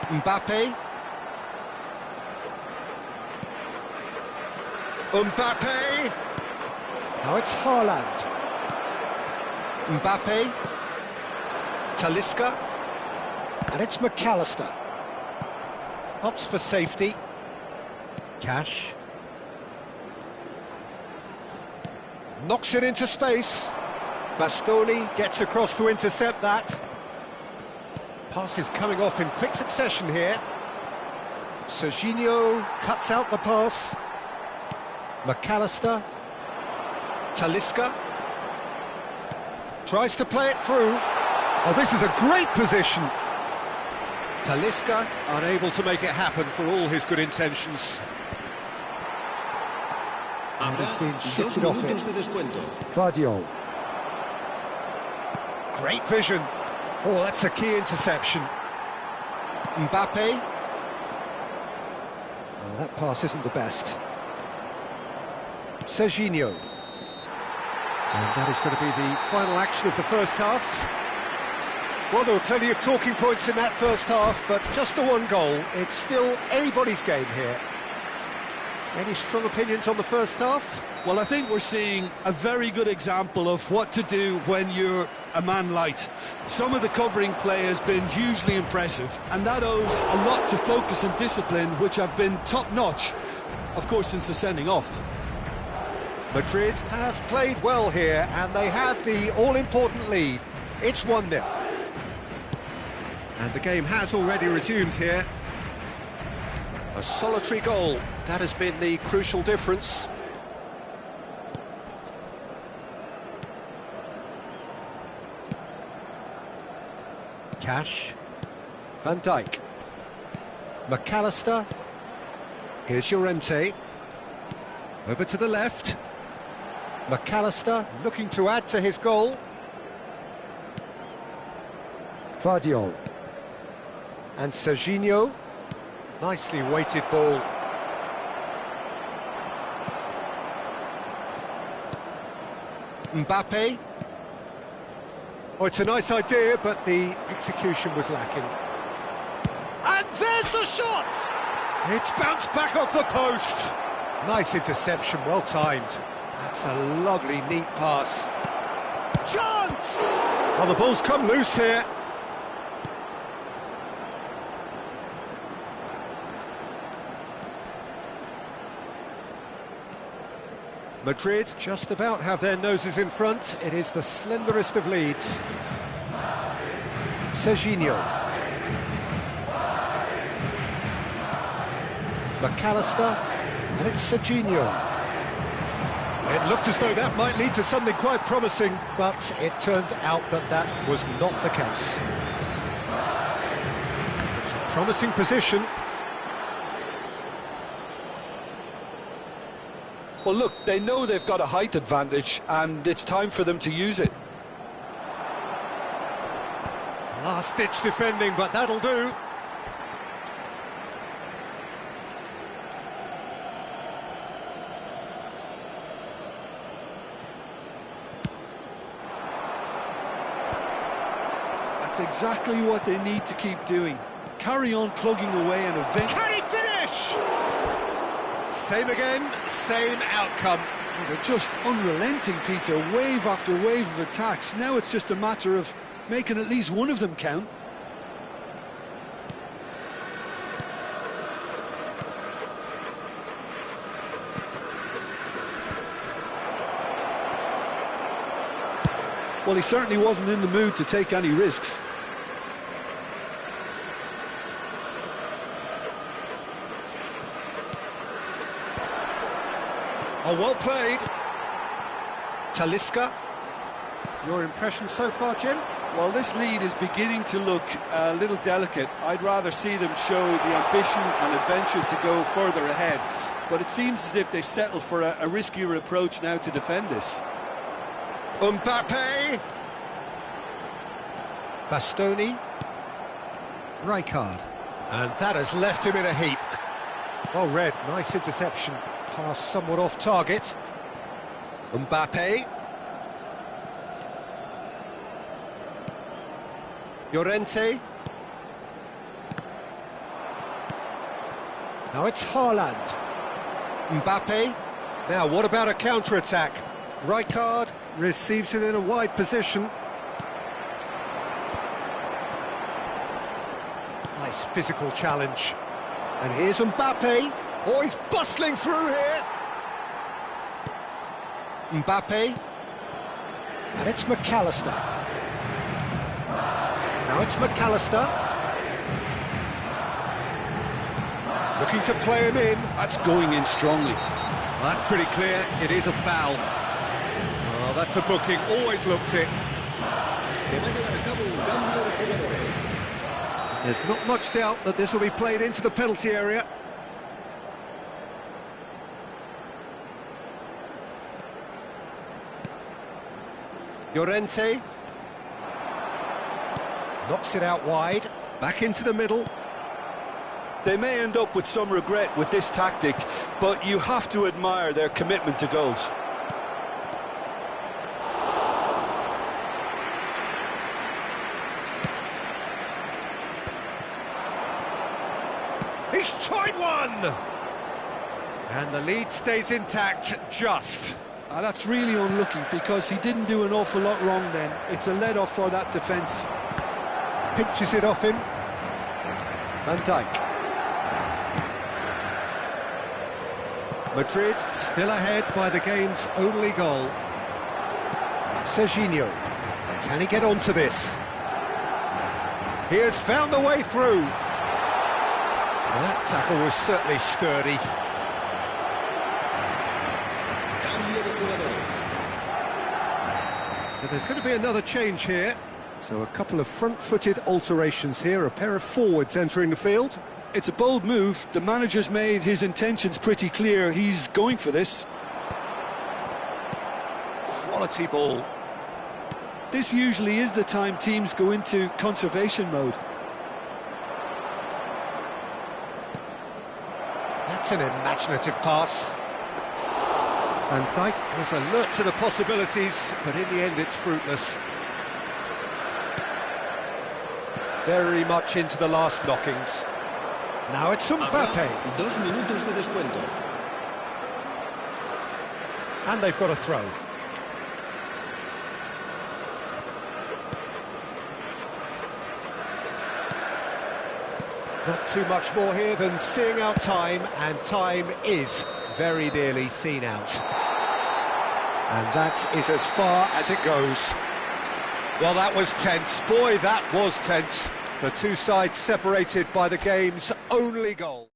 Mbappe. Mbappe. Now it's Haaland. Mbappe. Talisca. And it's McAllister. Opts for safety. Cash. Knocks it into space. Bastoni gets across to intercept that. Pass is coming off in quick succession here. Serginho cuts out the pass. McAllister. Talisca. Tries to play it through. Oh, this is a great position. Talisca unable to make it happen for all his good intentions. And has been shifted off it. Guardiola. Great vision. Oh, that's a key interception. Mbappe. Oh, that pass isn't the best. Serginho. And that is going to be the final action of the first half. Well, there were plenty of talking points in that first half, but just the one goal. It's still anybody's game here. Any strong opinions on the first half?
Well, I think we're seeing a very good example of what to do when you're a man light. Some of the covering play has been hugely impressive, and that owes a lot to focus and discipline, which have been top-notch, of course, since the sending off.
Madrid have played well here, and they have the all-important lead. It's 1-0. And the game has already resumed here. A solitary goal, that has been the crucial difference. Cash. Van Dijk. McAllister. Here's Llorente. Over to the left. McAllister looking to add to his goal. Guardiola. And Serginho. Nicely weighted ball. Mbappe. Oh, it's a nice idea, but the execution was lacking. And there's the shot! It's bounced back off the post. Nice interception, well timed. That's a lovely, neat pass. Chance! Oh, the ball's come loose here. Madrid just about have their noses in front. It is the slenderest of leads. Serginho. McAllister. And it's Serginho. It looked as though that might lead to something quite promising, but it turned out that that was not the case. It's a promising position.
Well, look, they know they've got a height advantage, and it's time for them to use it.
Last-ditch defending, but that'll do.
That's exactly what they need to keep doing. Carry on plugging away and eventually...
Can he finish? Same again, same outcome.
Well, they're just unrelenting, Peter. Wave after wave of attacks. Now it's just a matter of making at least one of them count. Well, he certainly wasn't in the mood to take any risks.
Oh, well played. Talisca. Your impression so far, Jim?
Well, this lead is beginning to look a little delicate. I'd rather see them show the ambition and adventure to go further ahead. But it seems as if they've settled for a riskier approach now to defend this.
Mbappe. Bastoni. Rijkaard. And that has left him in a heap. Well read, nice interception. Pass somewhat off target. Mbappe. Llorente. Now it's Haaland. Mbappe. Now, what about a counter-attack? Rijkaard receives it in a wide position. Nice physical challenge. And here's Mbappe. Oh, he's bustling through here. Mbappe. And it's McAllister. Now it's McAllister. Looking to play him in.
That's going in strongly.
Well, that's pretty clear. It is a foul. Oh, that's a booking. Always looked it.
Se va a llevar a cabo un cambio de jugadores.
There's not much doubt that this will be played into the penalty area. Llorente. Knocks it out wide. Back into the middle.
They may end up with some regret with this tactic, but you have to admire their commitment to goals.
He's tried one! And the lead stays intact, just.
That's really unlucky because he didn't do an awful lot wrong then. It's a let-off for that defence.
Pinches it off him. Van Dijk. Madrid still ahead by the game's only goal. Serginho. Can he get onto this? He has found the way through. Well, that tackle was certainly sturdy.
Cambio de jugadores.
So there's going to be another change here. So a couple of front-footed alterations here, a pair of forwards entering the field.
It's a bold move. The manager's made his intentions pretty clear. He's going for this.
Quality ball.
This usually is the time teams go into conservation mode.
That's an imaginative pass. Van Dijk was alert to the possibilities, but in the end it's fruitless. Very much into the last knockings. Now it's Mbappe.
2 minutos de descuento.
And they've got a throw. Not too much more here than seeing out time, and time is very nearly seen out. And that is as far as it goes. Well, that was tense. Boy, that was tense. The two sides separated by the game's only goal.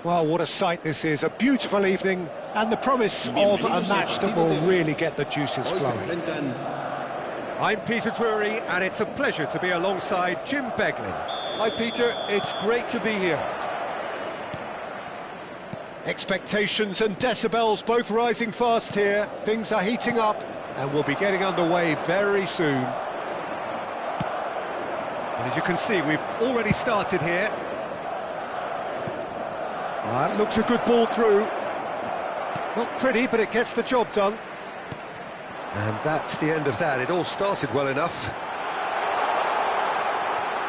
Well, what a sight this is. A beautiful evening, And the promise of a match that will really get the juices
Hoy se
flowing.
enfrentan
I'm Peter Drury, and it's a pleasure to be alongside Jim Beglin.
Hi, Peter. It's great to be here.
Expectations and decibels both rising fast here. Things are heating up, and we'll be getting underway very soon.
And as you can see, we've already started here. That looks a good ball through.
Not pretty, but it gets the job done.
And that's the end of that. It all started well enough.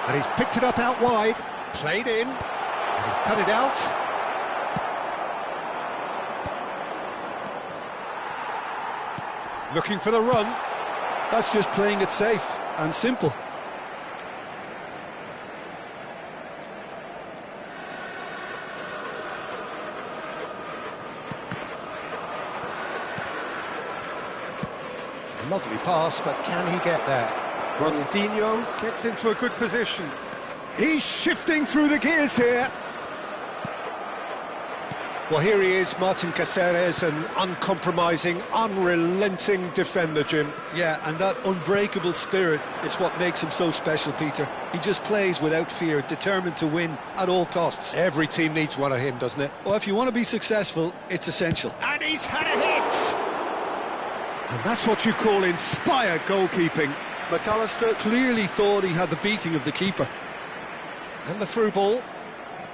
And he's picked it up out wide, played in, and he's cut it out. Looking for the run.
That's just playing it safe and simple.
Lovely pass, but can he get there?
Ronaldinho gets into a good position. He's shifting through the gears here.
Well, here he is, Martin Caceres, an uncompromising, unrelenting defender, Jim.
Yeah, and that unbreakable spirit is what makes him so special, Peter. He just plays without fear, determined to win at all costs.
Every team needs one of him, doesn't it?
Well, if you want to be successful, it's essential.
And he's had a hit!
And that's what you call inspired goalkeeping.
McAllister clearly thought he had the beating of the keeper.
And the through ball.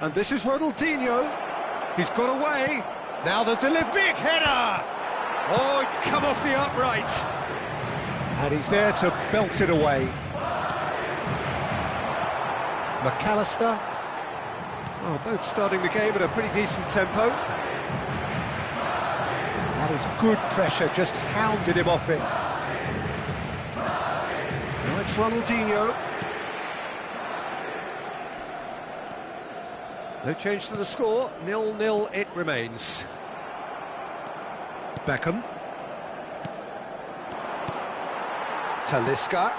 And this is Ronaldinho. He's got away.
Now the delivery.
Big header! Oh, it's come off the upright.
And he's there to belt it away. McAllister.
Well, both starting the game at a pretty decent tempo.
That is good pressure, just hounded him off it.
Now it's Ronaldinho. No change to the score, 0-0 it remains. Beckham. Talisca.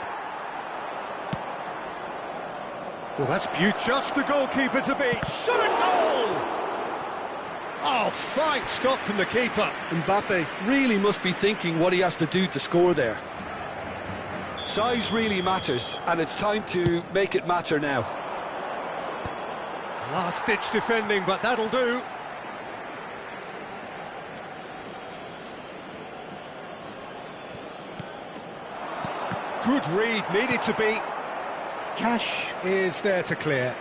Well, that's beautiful. Just the goalkeeper to beat. Shot a goal!
Oh, fine stop from the keeper.
Mbappe really must be thinking what he has to do to score there. Size really matters, and it's time to make it matter now.
Last-ditch defending, but that'll do. Good read, needed to be.
Cash is there to clear.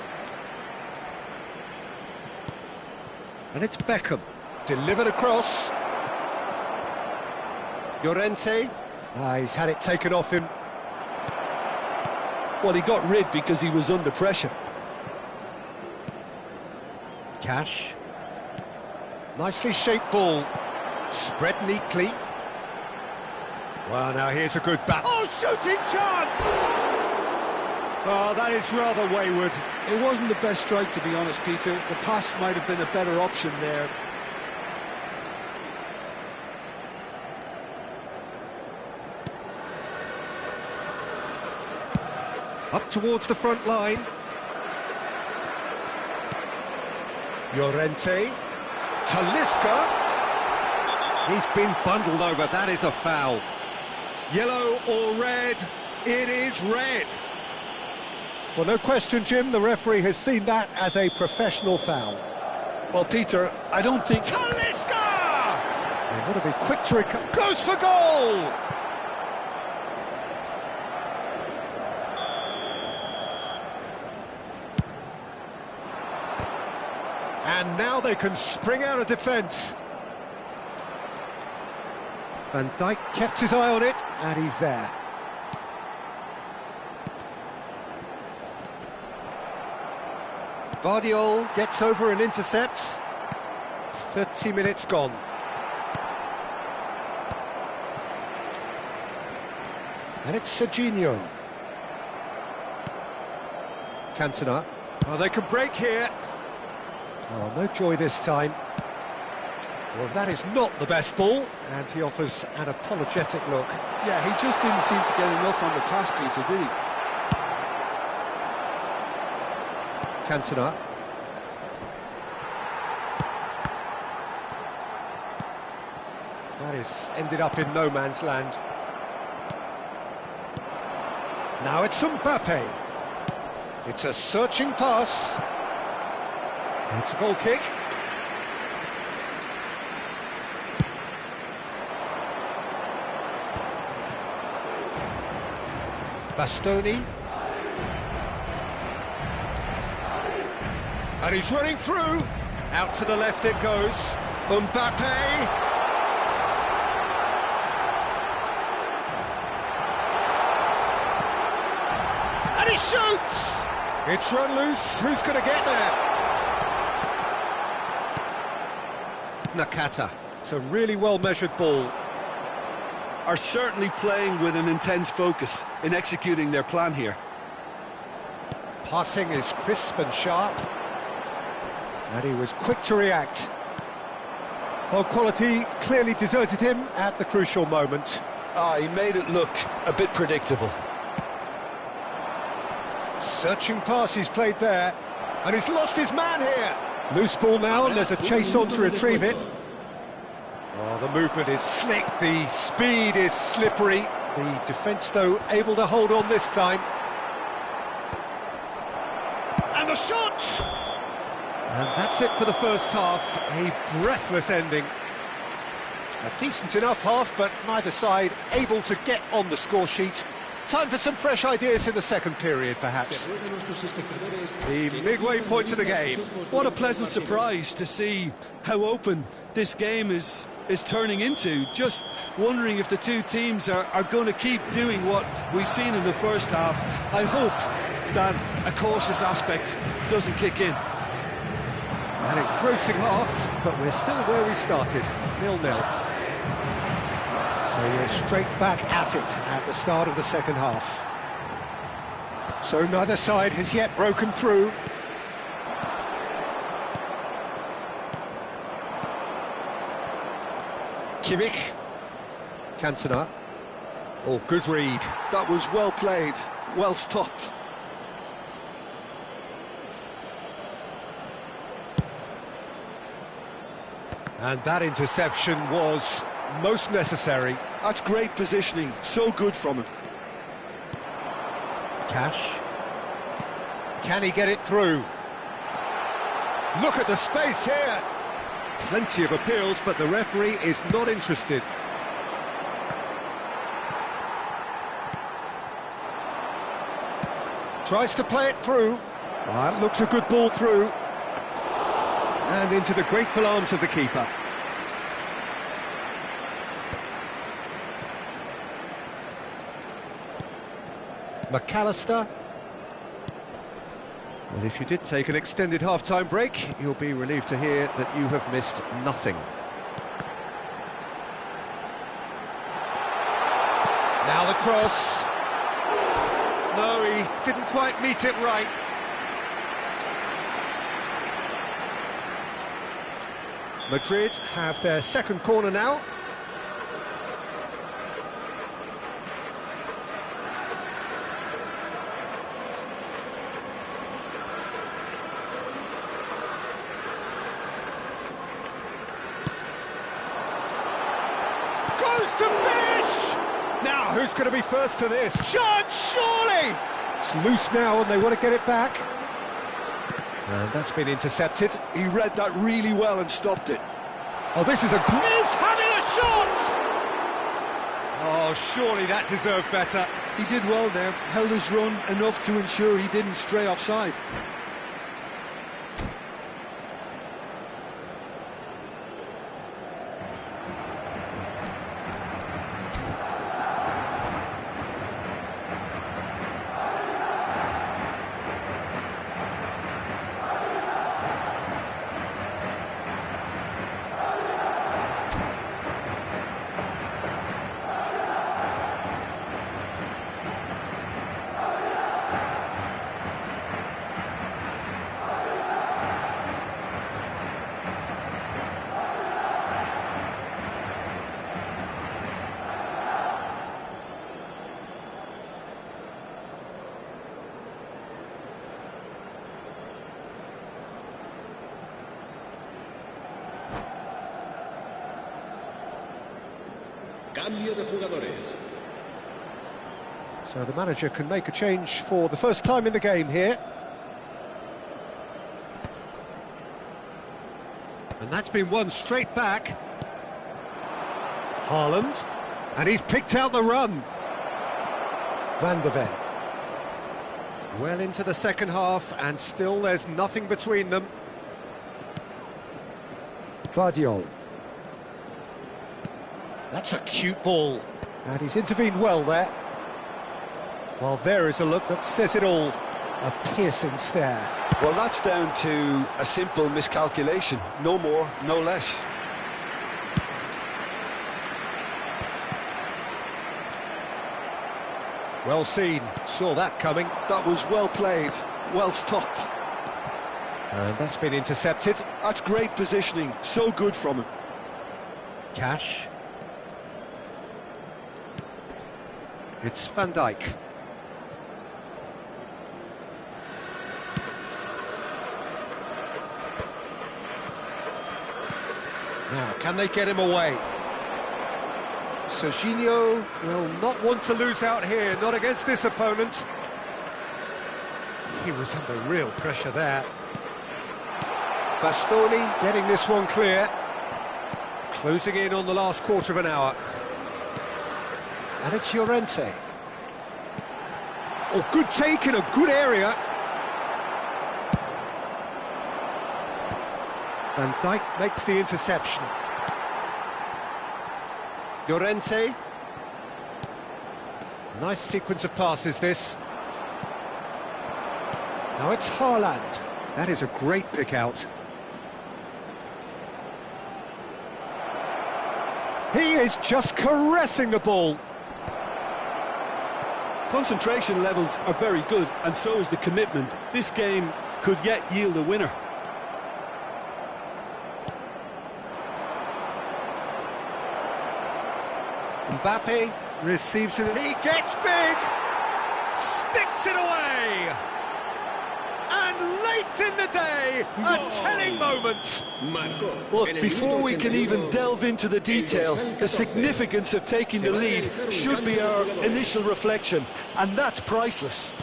And it's Beckham.
Delivered across. Llorente. He's had it taken off him.
Well, he got rid because he was under pressure.
Cash. Nicely shaped ball. Spread neatly.
Well, now here's a good bat. Oh, shooting chance! Oh, that is rather wayward.
It wasn't the best strike, to be honest, Peter. The pass might have been a better option there.
Up towards the front line.
Llorente.
Talisca. He's been bundled over. That is a foul. Yellow or red? It is red.
Well, no question, Jim, the referee has seen that as a professional foul.
Well, Peter, I don't think...
Talisca!
They've got to be quick to recover. Goes for goal!
And now they can spring out of defence.
Van Dijk kept his eye on it, and he's there.
Vardiol gets over and intercepts. 30 minutes gone.
And it's Serginho. Cantona.
Oh, they can break here.
Oh, no joy this time. Well, that is not the best ball, and he offers an apologetic look.
Yeah, he just didn't seem to get enough on the pass, Peter, did he?
Cantona.
That is ended up in no man's land. Now it's Mbappe. It's a searching pass. It's a goal kick. Bastoni. And he's running through. Out to the left it goes. Mbappe. And he shoots! It's run loose. Who's going to get there? Nakata. It's a really well-measured ball.
Are certainly playing with an intense focus in executing their plan here.
Passing is crisp and sharp. And he was quick to react. Well, quality clearly deserted him at the crucial moment.
He made it look a bit predictable.
Searching pass he's played there. And he's lost his man here. Loose ball now, and there's a chase on to retrieve it. Oh, the movement is slick, the speed is slippery. The defence, though, able to hold on this time. And the shot! And that's it for the first half. A breathless ending. A decent enough half, but neither side able to get on the score sheet. Time for some fresh ideas in the second period, perhaps. The midway point of the game.
What a pleasant surprise to see how open this game is turning into. Just wondering if the two teams are going to keep doing what we've seen in the first half. I hope that a cautious aspect doesn't kick in.
An engrossing half, but we're still where we started, 0-0. So we're straight back at it at the start of the second half. So neither side has yet broken through. Kimmich. Cantona. Oh, good read.
That was well played, well stopped.
And that interception was most necessary.
That's great positioning, so good from him.
Cash. Can he get it through? Look at the space here. Plenty of appeals, but the referee is not interested. Tries to play it through. That looks a good ball through. And into the grateful arms of the keeper. McAllister. Well, if you did take an extended half-time break, you'll be relieved to hear that you have missed nothing. Now the cross. No, he didn't quite meet it right. Madrid have their second corner now. Goes to finish! Now, who's going to be first to this? Shot, surely! It's loose now and they want to get it back. And that's been intercepted.
He read that really well and stopped it.
Oh, this is a... He's having a shot! Oh, surely that deserved better.
He did well there, held his run enough to ensure he didn't stray offside.
Cambio de jugadores.
So the manager can make a change for the first time in the game here. And that's been won straight back. Haaland. And he's picked out the run. Van de Ven. Well into the second half, and still there's nothing between them. Guardiol. That's a cute ball. And he's intervened well there. Well, there is a look that says it all. A piercing stare.
Well, that's down to a simple miscalculation. No more, no less.
Well seen, saw that coming.
That was well played, well stopped.
And that's been intercepted.
That's great positioning, so good from him.
Cash. It's Van Dijk. Now, can they get him away? Serginho will not want to lose out here, not against this opponent. He was under real pressure there. Bastoni getting this one clear. Closing in on the last quarter of an hour. And it's Llorente. Oh, good take in a good area. Van Dijk makes the interception. Llorente. Nice sequence of passes, this. Now it's Haaland. That is a great pick out. He is just caressing the ball.
Concentration levels are very good, and so is the commitment. This game could yet yield a winner.
Mbappe receives it, and he gets big! Sticks it away! And late in the day, a telling moment!
Look, before we can even delve into the detail, the significance of taking the lead should be our initial reflection, and that's priceless.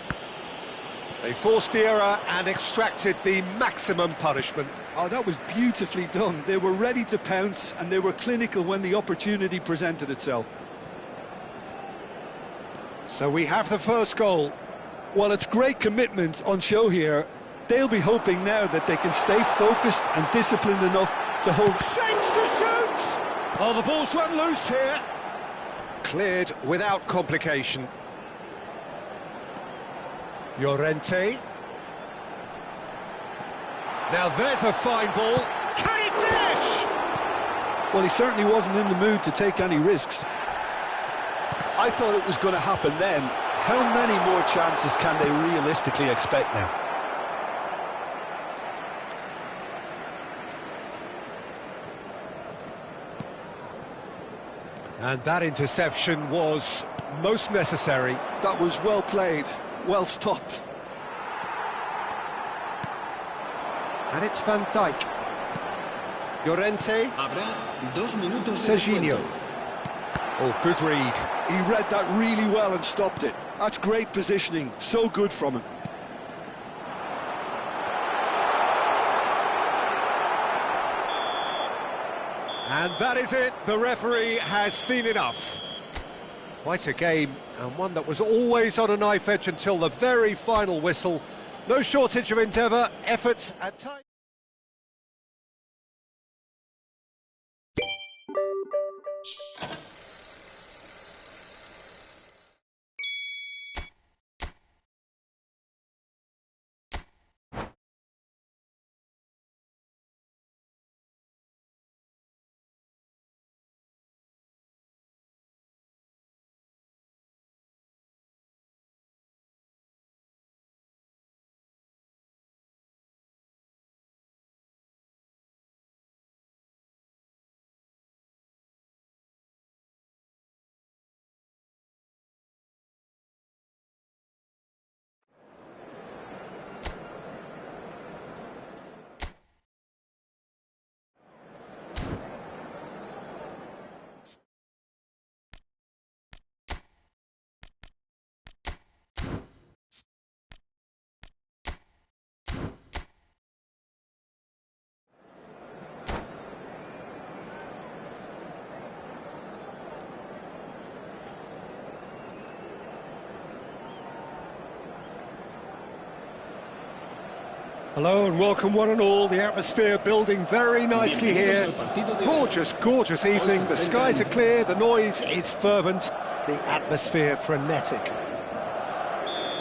They forced the error and extracted the maximum punishment.
Oh, that was beautifully done. They were ready to pounce, and they were clinical when the opportunity presented itself.
So we have the first goal.
Well, it's great commitment on show here. They'll be hoping now that they can stay focused and disciplined enough to hold...
Shapes to shoot! Oh, the ball's run loose here. Cleared without complication. Llorente. Now there's a fine ball. Can he finish?
Well, he certainly wasn't in the mood to take any risks.
I thought it was going to happen then. How many more chances can they realistically expect now?
And that interception was most necessary.
That was well played, well stopped.
And it's Van Dijk. Llorente.
Habrá 2 minutos.
Serginho. Oh, good read.
He read that really well and stopped it. That's great positioning, so good from him.
And that is it. The referee has seen enough. Quite a game, and one that was always on a knife edge until the very final whistle. No shortage of endeavour, effort and time. Hello and welcome one and all. The atmosphere building very nicely here. Gorgeous, gorgeous evening. The skies are clear, the noise is fervent, the atmosphere frenetic.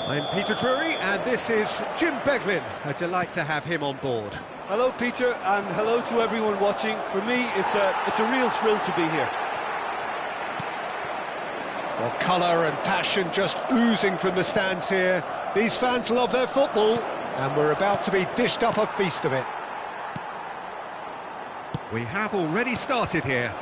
I'm Peter Drury and this is Jim Beglin. A delight to have him on board.
Hello, Peter, and hello to everyone watching. For me, it's a real thrill to be here.
Well, colour and passion just oozing from the stands here. These fans love their football, and we're about to be dished up a feast of it.
We have already started here.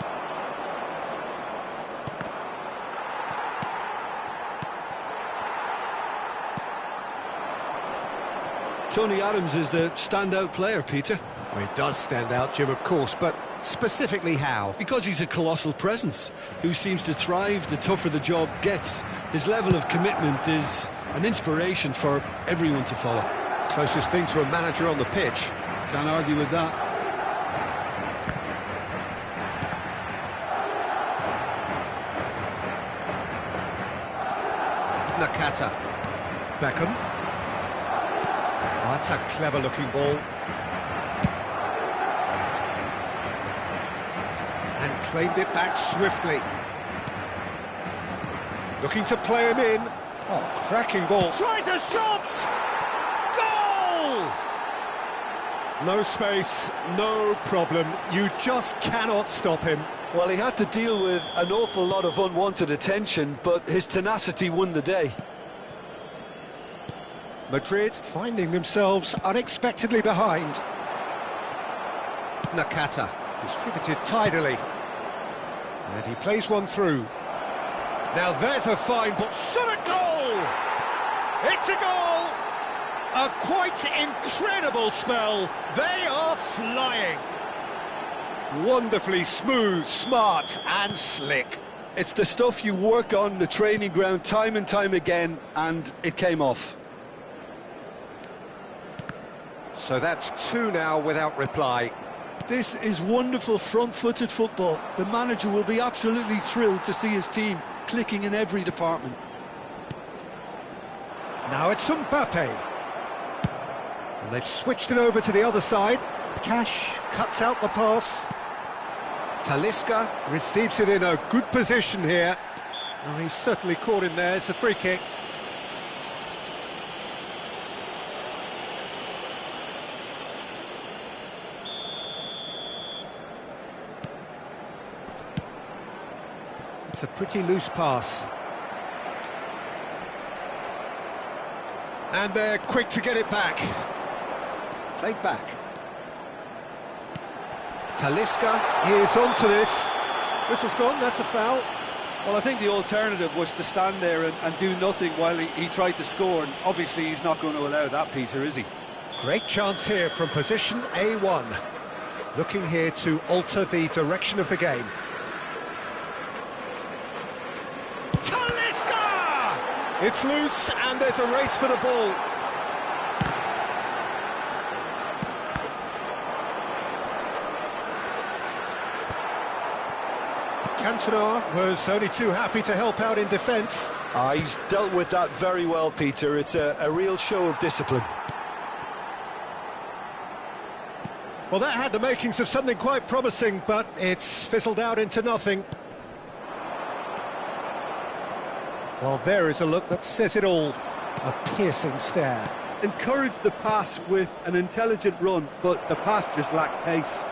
Tony Adams is the standout player, Peter.
Well, he does stand out, Jim, of course, but specifically how?
Because he's a colossal presence who seems to thrive the tougher the job gets. His level of commitment is an inspiration for everyone to follow.
Closest thing to a manager on the pitch.
Can't argue with that.
Nakata. Beckham. Oh, that's a clever-looking ball.
And claimed it back swiftly. Looking to play him in. Oh, cracking ball.
Tries a shot! Goal!
No space, no problem. You just cannot stop him.
Well, he had to deal with an awful lot of unwanted attention, but his tenacity won the day.
Madrid finding themselves unexpectedly behind.
Nakata.
Distributed tidily. And he plays one through. Now there's a fine ball. Shot a goal! It's a goal! A quite incredible spell. They are flying. Wonderfully smooth, smart and slick.
It's the stuff you work on the training ground time and time again, and it came off.
So that's two now without reply.
This is wonderful front-footed football. The manager will be absolutely thrilled to see his team clicking in every department.
Now it's Mbappe. And they've switched it over to the other side. Cash cuts out the pass. Talisca receives it in a good position here. Oh, he's certainly caught him there. It's a free kick. It's a pretty loose pass. And they're quick to get it back. Played back. Talisca is onto this. Whistle's gone, that's a foul.
Well, I think the alternative was to stand there and do nothing while he tried to score, and obviously he's not going to allow that, Peter, is he?
Great chance here from position A1. Looking here to alter the direction of the game. Talisca! It's loose and there's a race for the ball. Cantona was only too happy to help out in defence.
He's dealt with that very well, Peter. It's a real show of discipline.
Well, that had the makings of something quite promising, but it's fizzled out into nothing. Well, there is a look that says it all. A piercing stare.
Encouraged the pass with an intelligent run, but the pass just lacked pace.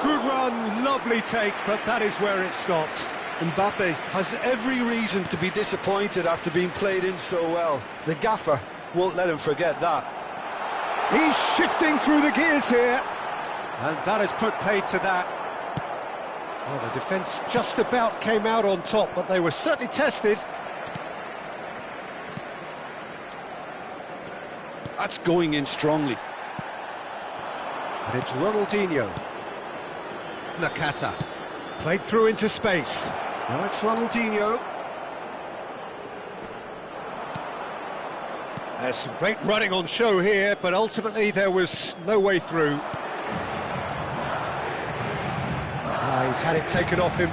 Good run, lovely take, but that is where it stopped.
Mbappe has every reason to be disappointed after being played in so well. The gaffer won't let him forget that.
He's shifting through the gears here. And that has put paid to that. Well, the defence just about came out on top, but they were certainly tested.
That's going in strongly.
And it's Ronaldinho.
Nakata.
Played through into space. Now it's Ronaldinho. There's some great running on show here, but ultimately there was no way through. He's had it taken off him.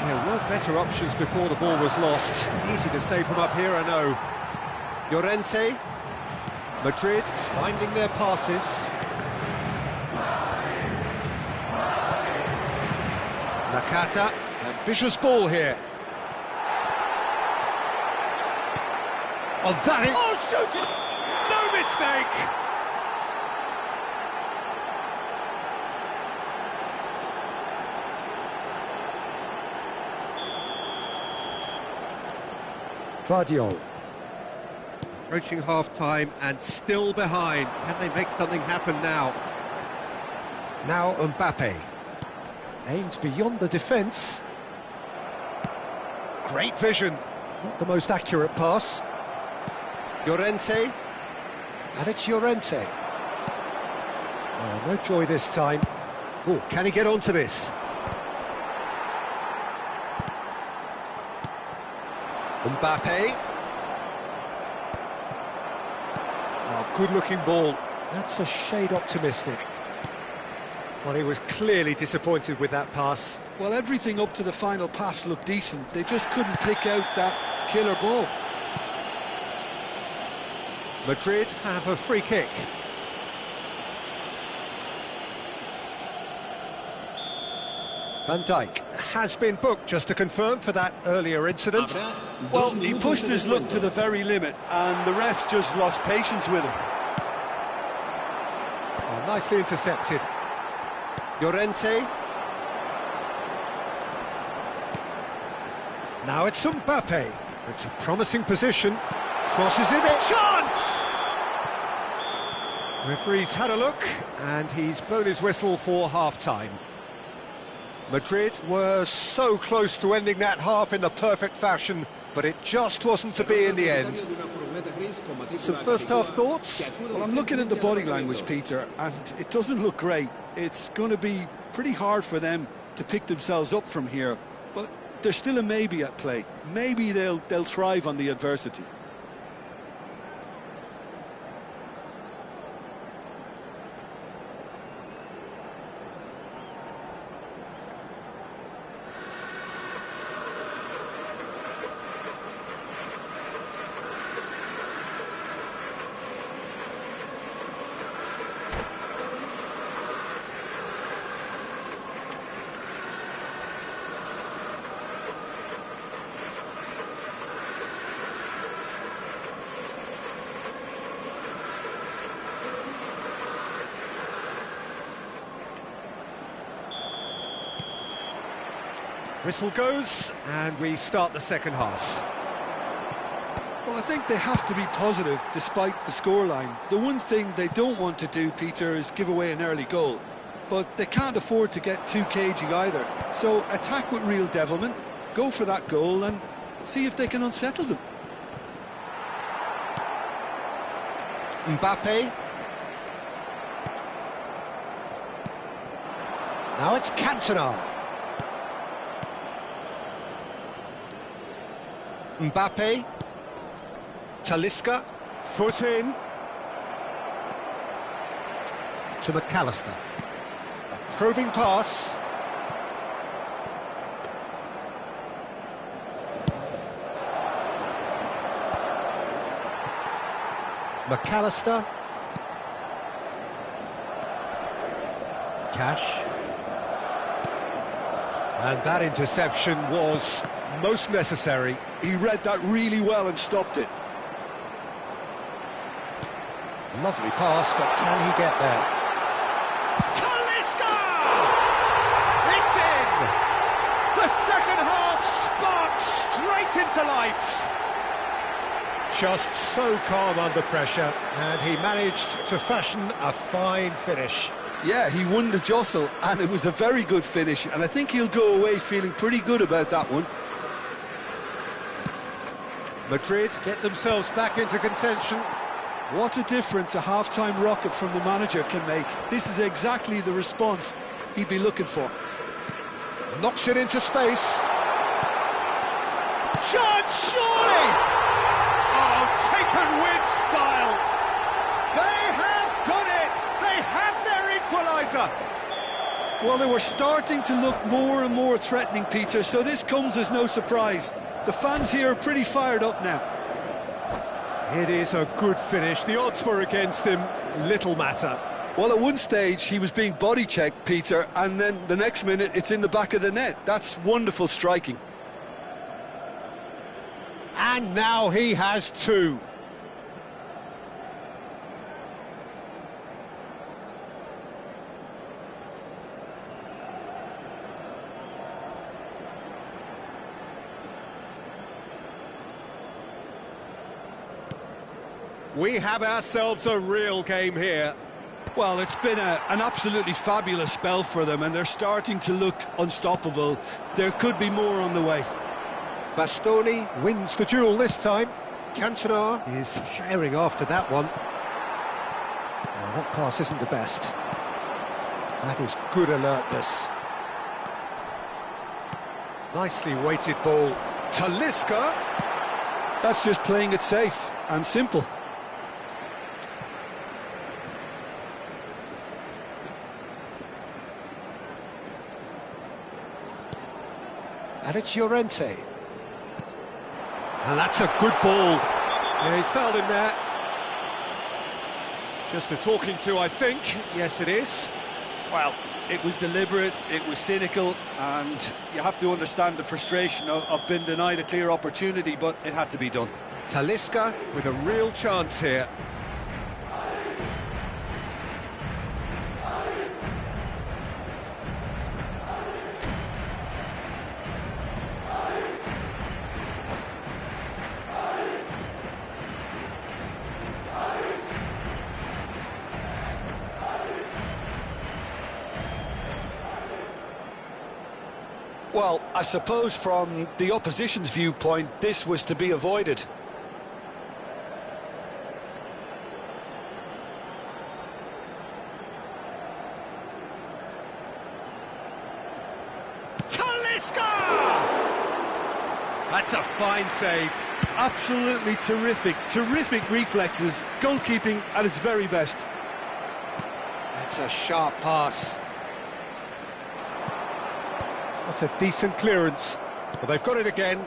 There were better options before the ball was lost. Easy to say from up here, I know.
Llorente. Madrid finding their passes. Nakata, ambitious ball here. Oh, that is... Oh, shoot it! No mistake! Vardiol. Approaching half-time and still behind. Can they make something happen now? Now Mbappe. Aims beyond the defence. Great vision. Not the most accurate pass. Llorente. And it's Llorente. Oh, no joy this time. Oh, can he get onto this? Mbappe. Oh, good-looking ball. That's a shade optimistic. Well, he was clearly disappointed with that pass.
Well, everything up to the final pass looked decent. They just couldn't pick out that killer ball.
Madrid have a free kick. Van Dijk has been booked, just to confirm, for that earlier incident.
Well, he pushed his luck to the very limit, and the refs just lost patience with him.
Oh, nicely intercepted. Llorente. Now it's Mbappe. It's a promising position. Crosses in it. Chance! Referee's had a look, and he's blown his whistle for half-time. Madrid were so close to ending that half in the perfect fashion, but it just wasn't to be in the end. Some first-half thoughts?
Well, I'm looking at the body language, Peter, and it doesn't look great. It's going to be pretty hard for them to pick themselves up from here, but there's still a maybe at play. Maybe they'll thrive on the adversity.
Whistle goes, and we start the second half.
Well, I think they have to be positive despite the scoreline. The one thing they don't want to do, Peter, is give away an early goal. But they can't afford to get too cagey either. So attack with real devilment, go for that goal and see if they can unsettle them.
Mbappe. Now it's Cantona. Mbappe. Talisca. Foot in. To McAllister. A probing pass. McAllister. Cash. And that interception was most necessary.
He read that really well and stopped it.
Lovely pass, but can he get there? Talisca! It's in! The second half sparks straight into life. Just so calm under pressure, and he managed to fashion a fine finish.
Yeah, he won the jostle, and it was a very good finish, and I think he'll go away feeling pretty good about that one.
Madrid get themselves back into contention.
What a difference a half-time rocket from the manager can make. This is exactly the response he'd be looking for.
Knocks it into space. Chance, surely! Oh, taken with style. They have done it. They have their equaliser.
Well, they were starting to look more and more threatening, Peter, so this comes as no surprise. The fans here are pretty fired up now.
It is a good finish. The odds were against him, little matter.
Well, at one stage he was being body checked, Peter, and then the next minute it's in the back of the net. That's wonderful striking.
And now he has two. We have ourselves a real game here.
Well, it's been an absolutely fabulous spell for them, and they're starting to look unstoppable. There could be more on the way.
Bastoni wins the duel this time. Cantona is herring after that one. Well, that pass isn't the best. That is good alertness. Nicely weighted ball. Talisca.
That's just playing it safe and simple.
And it's Llorente. And that's a good ball. Yeah, he's fouled him there. Just a talking to, I think. Yes, it is.
Well, it was deliberate, it was cynical, and you have to understand the frustration of being denied a clear opportunity, but it had to be done.
Talisca with a real chance here.
Well, I suppose from the opposition's viewpoint, this was to be avoided.
Talisca! That's a fine save.
Absolutely terrific reflexes, goalkeeping at its very best.
That's a sharp pass. That's a decent clearance. Well, they've got it again.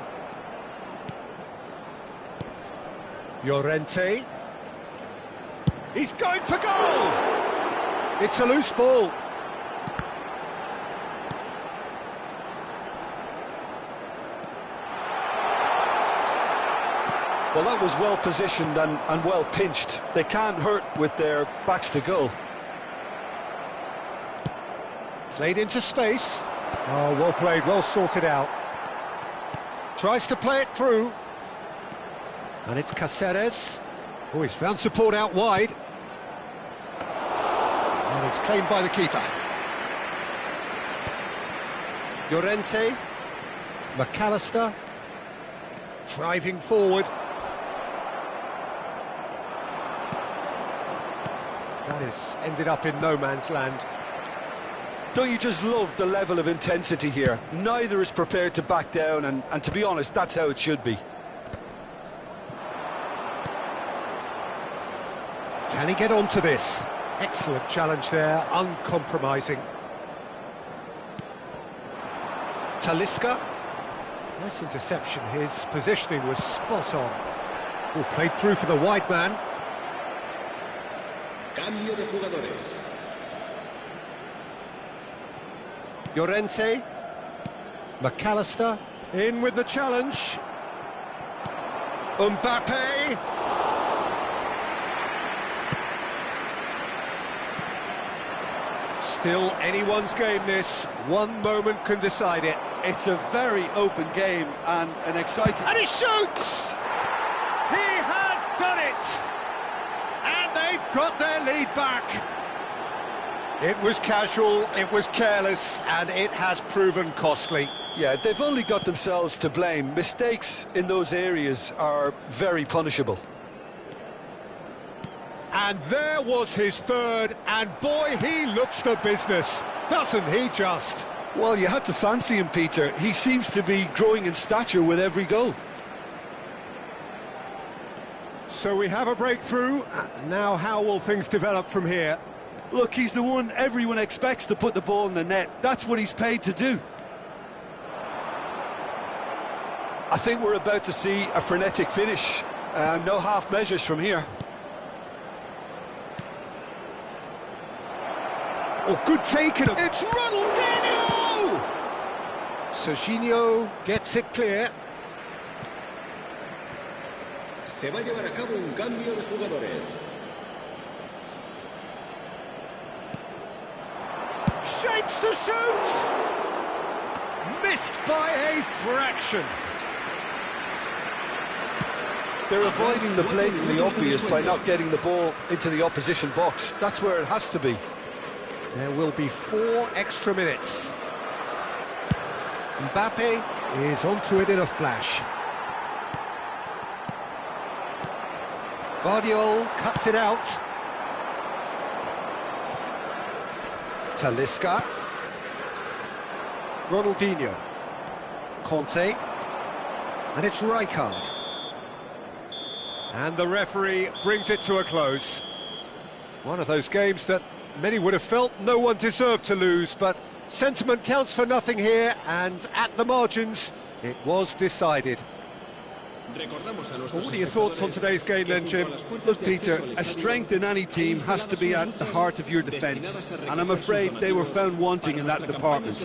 Llorente. He's going for goal! It's a loose ball.
Well, that was well positioned and well pinched. They can't hurt with their backs to goal.
Played into space. Oh, well played, well sorted out. Tries to play it through. And it's Caceres. Oh, he's found support out wide. And it's claimed by the keeper. Llorente. McAllister. Driving forward. That has ended up in no man's land.
Don't you just love the level of intensity here? Neither is prepared to back down, and to be honest, that's how it should be.
Can he get onto this? Excellent challenge there, uncompromising. Talisca. Nice interception, his positioning was spot on. Oh, played through for the wide man.
Cambio de jugadores.
Llorente. McAllister. In with the challenge. Mbappe. Still anyone's game this. One moment can decide it.
It's a very open game and an exciting...
And he shoots! He has done it! And they've got their lead back. It was casual, it was careless, and it has proven costly.
Yeah, they've only got themselves to blame. Mistakes in those areas are very punishable.
And there was his third, and boy, he looks the business, doesn't he just?
Well, you had to fancy him, Peter. He seems to be growing in stature with every goal.
So we have a breakthrough. Now how will things develop from here?
Look, he's the one everyone expects to put the ball in the net. That's what he's paid to do.
I think we're about to see a frenetic finish.
No half measures from here.
Oh, good taken. It's Ronaldinho! Serginho gets it clear.
Se va a llevar a cabo un cambio de jugadores.
Shapes to shoot! Missed by a fraction.
They're avoiding the blatantly obvious by not getting the ball into the opposition box. That's where it has to be.
There will be 4 extra minutes. Mbappe is onto it in a flash. Guardiola cuts it out. Talisca. Ronaldinho. Conte. And it's Rijkaard. And the referee brings it to a close. One of those games that many would have felt no one deserved to lose, but sentiment counts for nothing here, and at the margins, it was decided. What are your thoughts on today's game then, Jim?
Look, Peter, a strength in any team has to be at the heart of your defence, and I'm afraid they were found wanting in that department.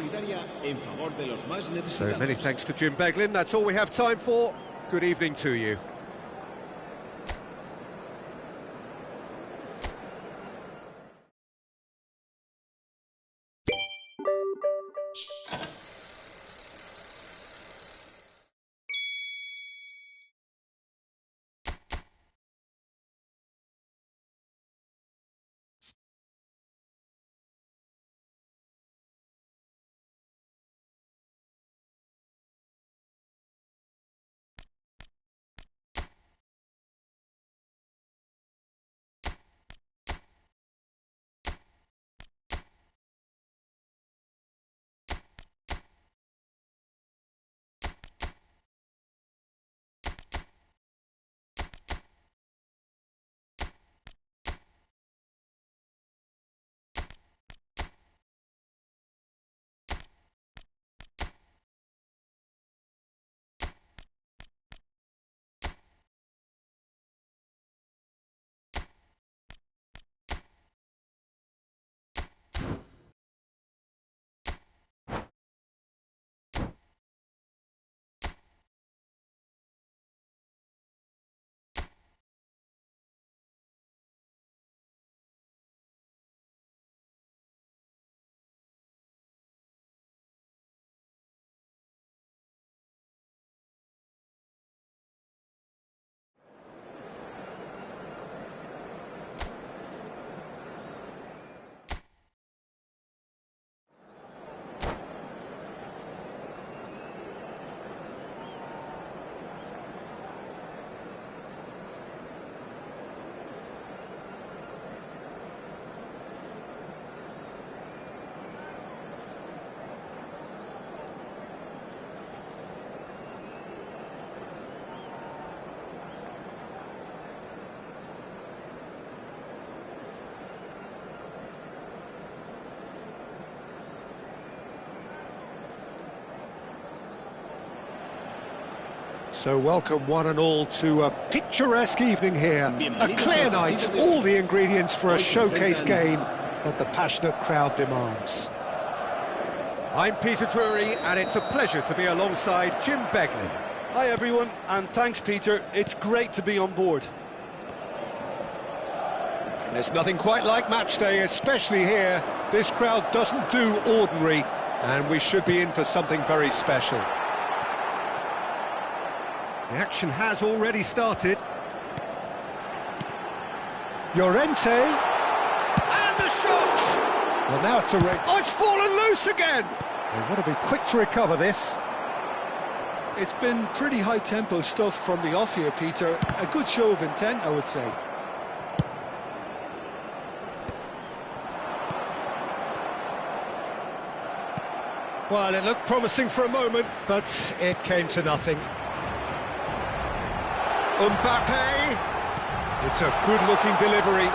So many thanks to Jim Beglin. That's all we have time for. Good evening to you. So welcome one and all to a picturesque evening here. A clear night, all the ingredients for a showcase game that the passionate crowd demands. I'm Peter Drury, and it's a pleasure to be alongside Jim Beglin.
Hi everyone, and thanks Peter, it's great to be on board.
There's nothing quite like match day, especially here. This crowd doesn't do ordinary, and we should be in for something very special. The action has already started. Llorente. And the shot! Well, now it's a race. Oh, it's fallen loose again! They want to be quick to recover this.
It's been pretty high-tempo stuff from the off here, Peter. A good show of intent, I would say.
Well, it looked promising for a moment, but it came to nothing. Mbappe! It's a good-looking delivery.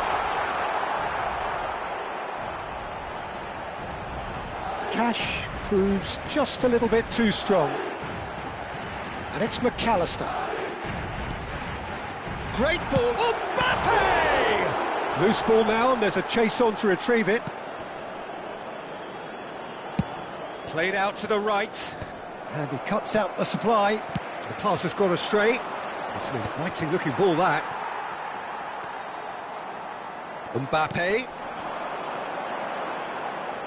Cash proves just a little bit too strong. And it's McAllister. Great ball. Mbappe! Loose ball now, and there's a chase on to retrieve it. Played out to the right. And he cuts out the supply. The pass has gone astray. It's an inviting looking ball, that. Mbappe.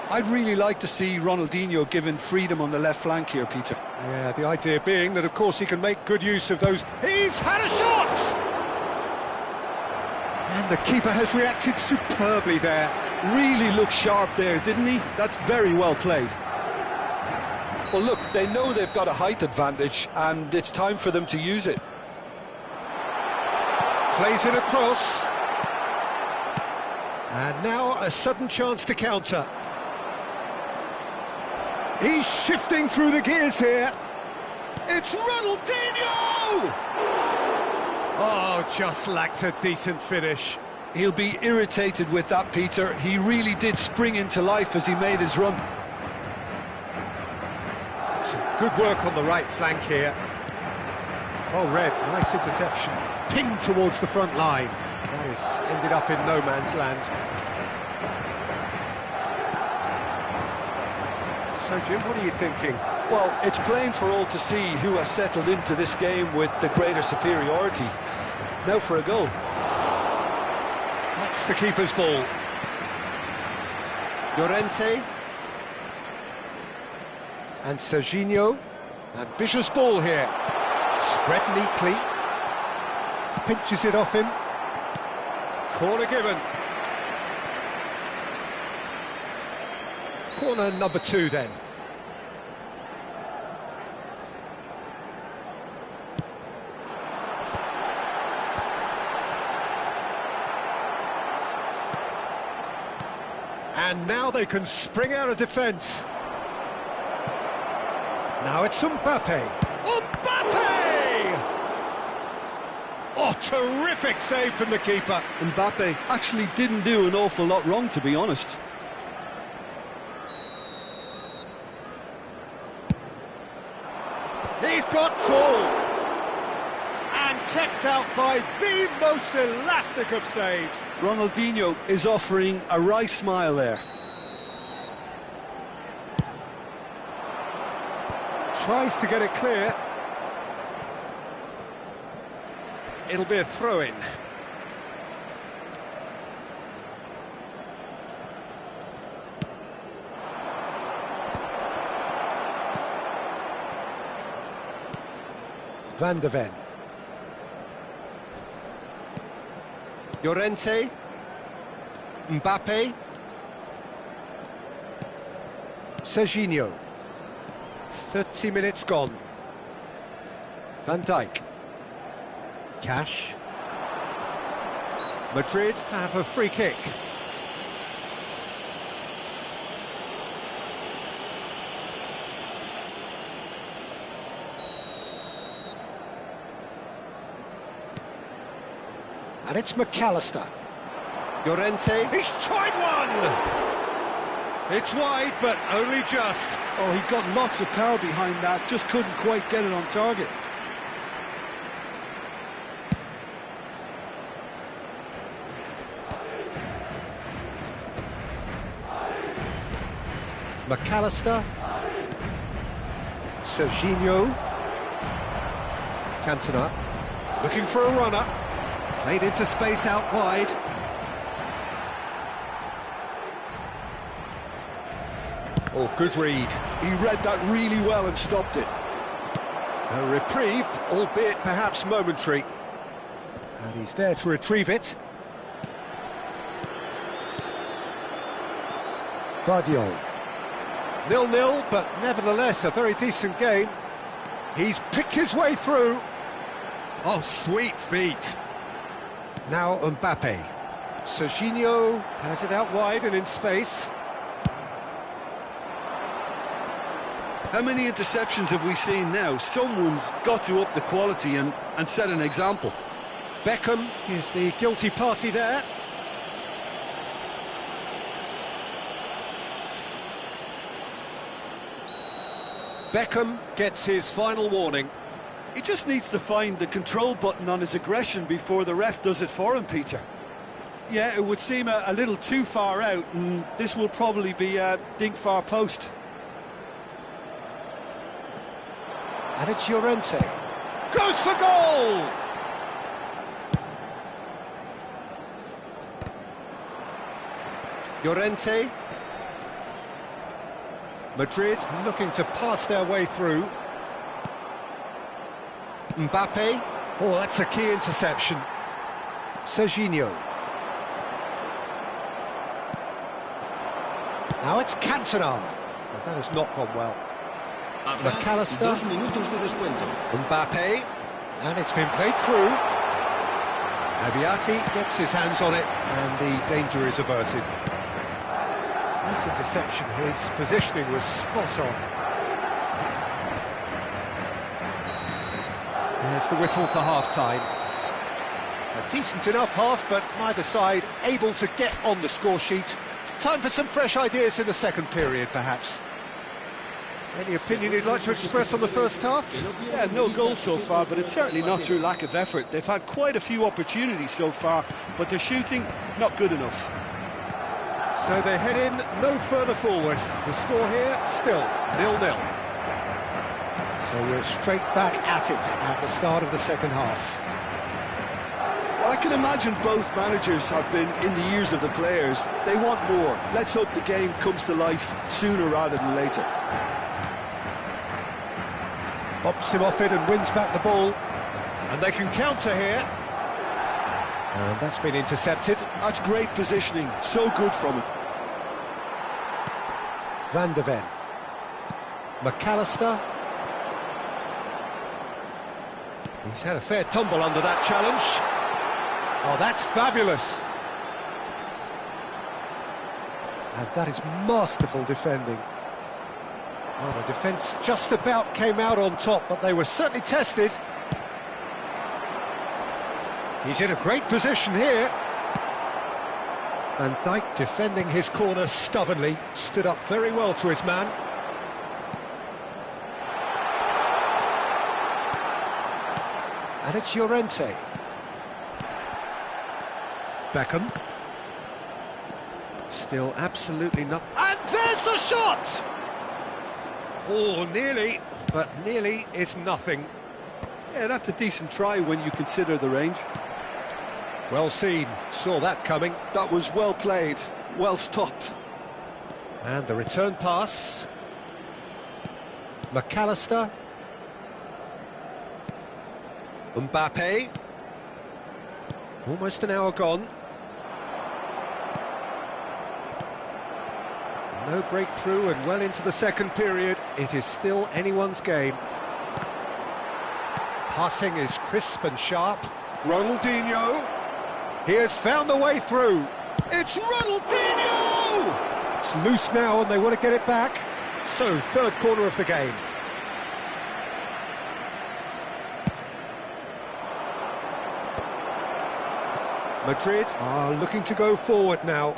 I'd really like to see Ronaldinho given freedom on the left flank here, Peter.
Yeah, the idea being that, of course, he can make good use of those. He's had a shot! And the keeper has reacted superbly there.
Really looked sharp there, didn't he? That's very well played. Well, look, they know they've got a height advantage, and it's time for them to use it.
Plays it across. And now a sudden chance to counter. He's shifting through the gears here. It's Ronaldinho! Oh, just lacked a decent finish.
He'll be irritated with that, Peter. He really did spring into life as he made his run.
Some good work on the right flank here. Oh, Red, nice interception. Pinged towards the front line. That is ended up in no man's land. So, Jim, what are you thinking?
Well, it's plain for all to see who has settled into this game with the greater superiority. Now for a goal.
That's the keeper's ball. Llorente. And Serginho. Ambitious ball here. Spread neatly. Pinches it off him. Corner given. Corner number 2 then. And now they can spring out of defence. Now it's Mbappe. Mbappe! Oh, terrific save from the keeper.
Mbappe actually didn't do an awful lot wrong, to be honest.
He's got full. And kept out by the most elastic of saves.
Ronaldinho is offering a wry smile there.
Tries to get it clear. It'll be a throw-in. Van de Ven. Llorente. Mbappe. Serginho. 30 minutes gone. Van Dijk. Cash. Madrid have a free kick. And it's McAllister. Llorente. He's tried one! It's wide, but only just.
Oh, he got lots of power behind that, just couldn't quite get it on target.
McAllister. Serginho. Cantona. Looking for a runner. Played into space out wide. Oh, good read.
He read that really well and stopped it.
A reprieve, albeit perhaps momentary. And he's there to retrieve it. Guardiola. 0-0, but nevertheless a very decent game. He's picked his way through. Oh, sweet feet. Now Mbappe. Serginho has it out wide and in space.
How many interceptions have we seen now? Someone's got to up the quality and set an example.
Beckham is the guilty party there. Beckham gets his final warning.
He just needs to find the control button on his aggression before the ref does it for him, Peter. Yeah, it would seem a little too far out, and this will probably be a dink far post.
And it's Llorente. Goes for goal! Llorente. Madrid looking to pass their way through. Mbappe. Oh, that's a key interception. Serginho. Now it's Cantona. Well, that has not gone well. McAllister.
2 minutos de descuento.
Mbappe. And it's been played through. Abiati gets his hands on it, and the danger is averted. This interception, his positioning was spot on. There's the whistle for half-time. A decent enough half, but neither side able to get on the score sheet. Time for some fresh ideas in the second period, perhaps. Any opinion you'd like to express on the first half?
Yeah, no goals so far, but it's certainly not through lack of effort. They've had quite a few opportunities so far, but their shooting, not good enough.
So they head in no further forward. The score here, still 0-0. So we're straight back at it at the start of the second half.
Well, I can imagine both managers have been in the ears of the players. They want more. Let's hope the game comes to life sooner rather than later.
Bops him off it and wins back the ball. And they can counter here. And that's been intercepted.
That's great positioning. So good from him.
Van de Ven. McAllister. He's had a fair tumble under that challenge. Oh, that's fabulous. And that is masterful defending. Well, the defence just about came out on top, but they were certainly tested. He's in a great position here. Van Dijk defending his corner stubbornly, stood up very well to his man. And it's Llorente. Beckham. Still absolutely nothing. And there's the shot! Oh, nearly, but nearly is nothing.
Yeah, that's a decent try when you consider the range.
Well seen, saw that coming.
That was well played, well stopped.
And the return pass. McAllister. Mbappe. Almost an hour gone. No breakthrough and well into the second period. It is still anyone's game. Passing is crisp and sharp. Ronaldinho. He has found the way through. It's Ronaldinho! It's loose now and they want to get it back. So, third corner of the game. Madrid are looking to go forward now.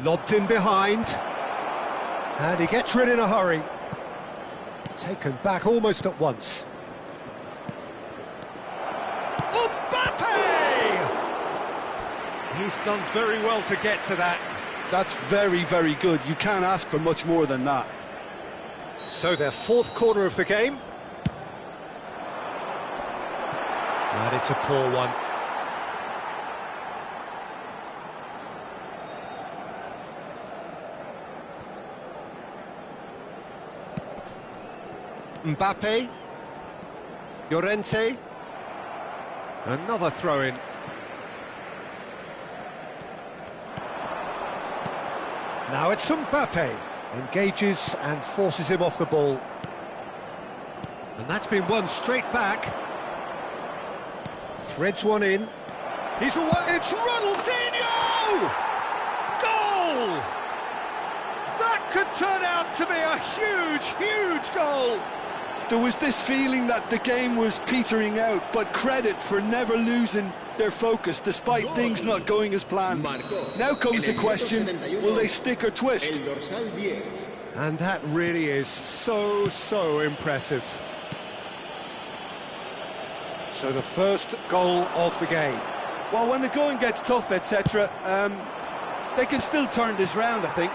Lobbed in behind. And he gets rid in a hurry. Taken back almost at once. He's done very well to get to that.
That's very, very good. You can't ask for much more than that.
So their fourth corner of the game. And it's a poor one. Mbappe. Llorente. Another throw-in. Now it's Mbappe. Engages and forces him off the ball. And that's been won straight back. Threads one in. He's away. It's Ronaldinho! Goal! That could turn out to be a huge, huge goal.
There was this feeling that the game was petering out, but credit for never losing their focus despite things not going as planned. Now comes the question, will they stick or twist?
El dorsal 10,
And that really is so impressive. So the first goal of the game.
Well, when the going gets tough, etc., they can still turn this round, I think.